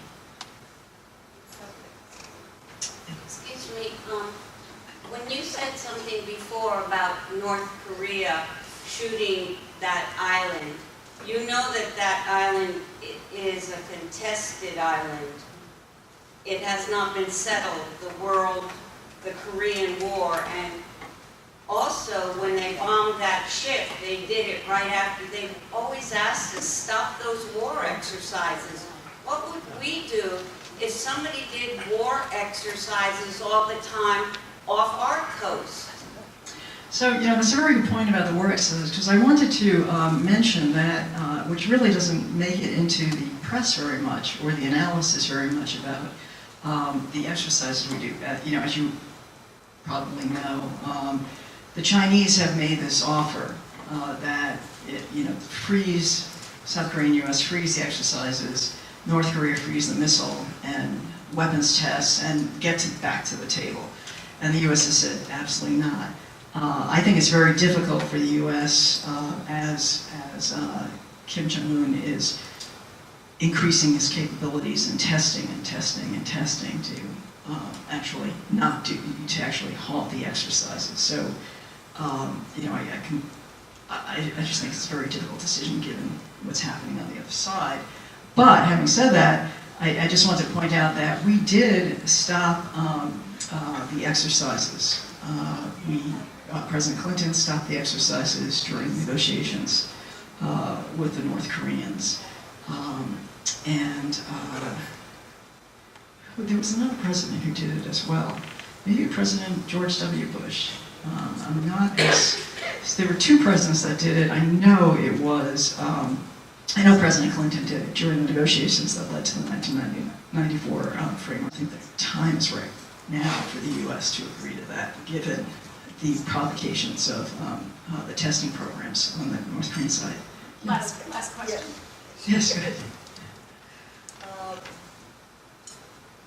Excuse me, when you said something before about North Korea shooting that island, you know that that island is a contested island. It has not been settled, the Korean War, and also when they bombed that ship, they did it right after. They always asked us, stop those war exercises. What would we do if somebody did war exercises all the time off our coast? So, that's a very good point about the war exercises, because I wanted to mention that, which really doesn't make it into the press very much, or the analysis very much about the exercises we do. As you probably know, the Chinese have made this offer that, freeze, South Korea and U.S. freeze the exercises, North Korea freeze the missile and weapons tests, and get back to the table. And the U.S. has said, absolutely not. I think it's very difficult for the U.S. As Kim Jong-un is increasing his capabilities and testing to actually not do, to actually halt the exercises. So, I just think it's a very difficult decision given what's happening on the other side. But having said that, I just want to point out that we did stop the exercises. President Clinton stopped the exercises during negotiations with the North Koreans. There was another president who did it as well. Maybe President George W. Bush. I'm not as... There were two presidents that did it. I know it was... I know President Clinton did it during the negotiations that led to the 1994 framework. I think the time is right now for the U.S. to agree to that, given the provocations of the testing programs on the North Korean side. Last question. Yes, go ahead.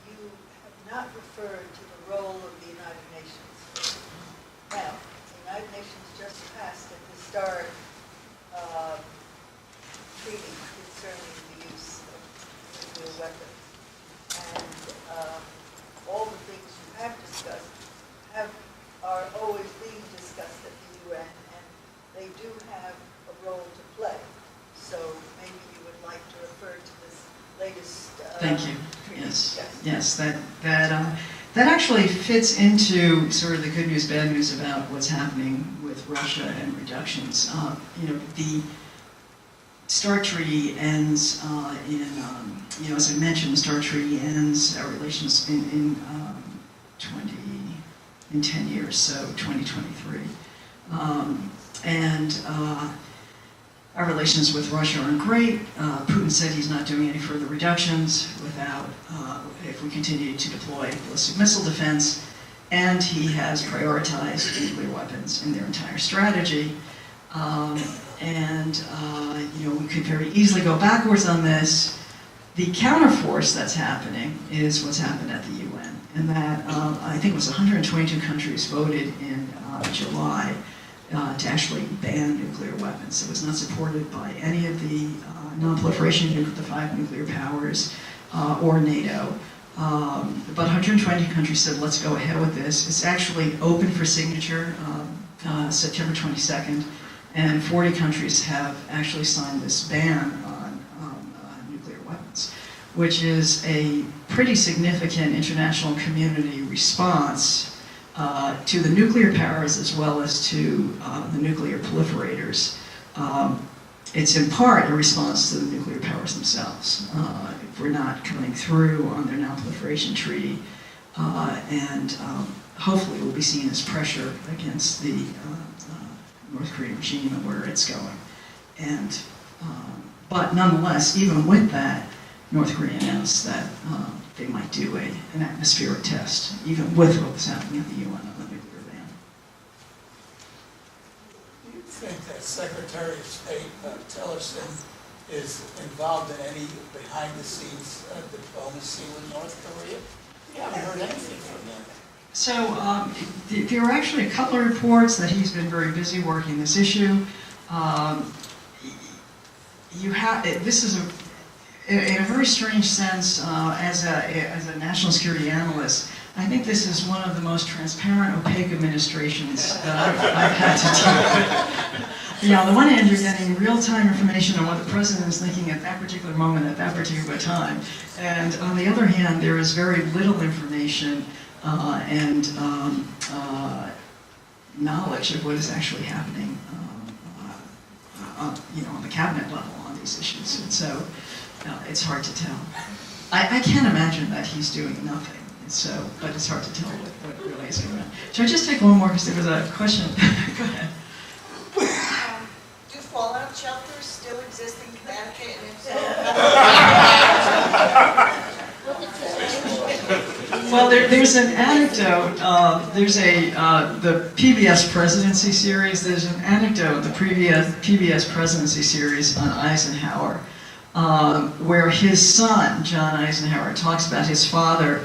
You have not referred to the role of the United Nations. Now, the United Nations just passed a historic treaty concerning the use of nuclear weapons. And all the things you have discussed are always being discussed at the UN, and they do have a role to play. So maybe you would like to refer to this latest... Thank you. Yes. That actually fits into sort of the good news, bad news about what's happening with Russia and reductions. The START Treaty ends as I mentioned, the START Treaty ends our relations in 10 years, so 2023. Our relations with Russia aren't great. Putin said he's not doing any further reductions if we continue to deploy ballistic missile defense, and he has prioritized nuclear weapons in their entire strategy. We could very easily go backwards on this. The counterforce that's happening is what's happened at the UN, and that I think it was 122 countries voted in July to actually ban nuclear weapons. It was not supported by any of the non-proliferation group, the 5 nuclear powers, or NATO. But 120 countries said, let's go ahead with this. It's actually open for signature September 22nd, and 40 countries have actually signed this ban on nuclear weapons, which is a pretty significant international community response to the nuclear powers as well as to the nuclear proliferators. It's in part a response to the nuclear powers themselves. If we're not coming through on their non-proliferation treaty, hopefully will be seen as pressure against the North Korean regime and where it's going. But nonetheless, even with that, North Korea announced that they might do an atmospheric test, even with what was happening at the UN on the nuclear ban. Do you think that Secretary of State Tillerson is involved in any behind-the-scenes diplomacy with North Korea? You haven't heard anything from them. So there are actually a couple of reports that he's been very busy working this issue. This is in a very strange sense, as a national security analyst, I think this is one of the most transparent, opaque administrations that I've had to deal with. On the one hand, you're getting real-time information on what the president is thinking at that particular moment, at that particular time. And on the other hand, there is very little information and knowledge of what is actually happening on the cabinet level on these issues. And so it's hard to tell. I can't imagine that he's doing nothing. But it's hard to tell what really is going on. Should I just take one more, because there was a question? Go ahead. Do fallout shelters still exist in Connecticut, and if so, Well, there's an anecdote. There's the PBS presidency series. There's an anecdote, the previous PBS presidency series on Eisenhower, where his son, John Eisenhower, talks about his father,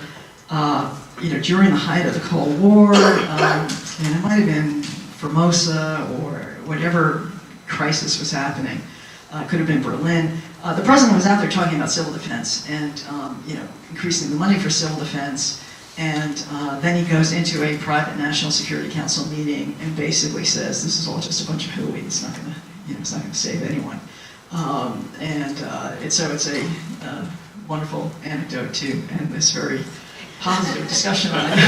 during the height of the Cold War, and it might have been Formosa or whatever crisis was happening. Could have been Berlin. The president was out there talking about civil defense and increasing the money for civil defense. And then he goes into a private National Security Council meeting and basically says, "This is all just a bunch of hooey. It's not going to, it's not going to save anyone." It's a wonderful anecdote to end this very positive discussion on it.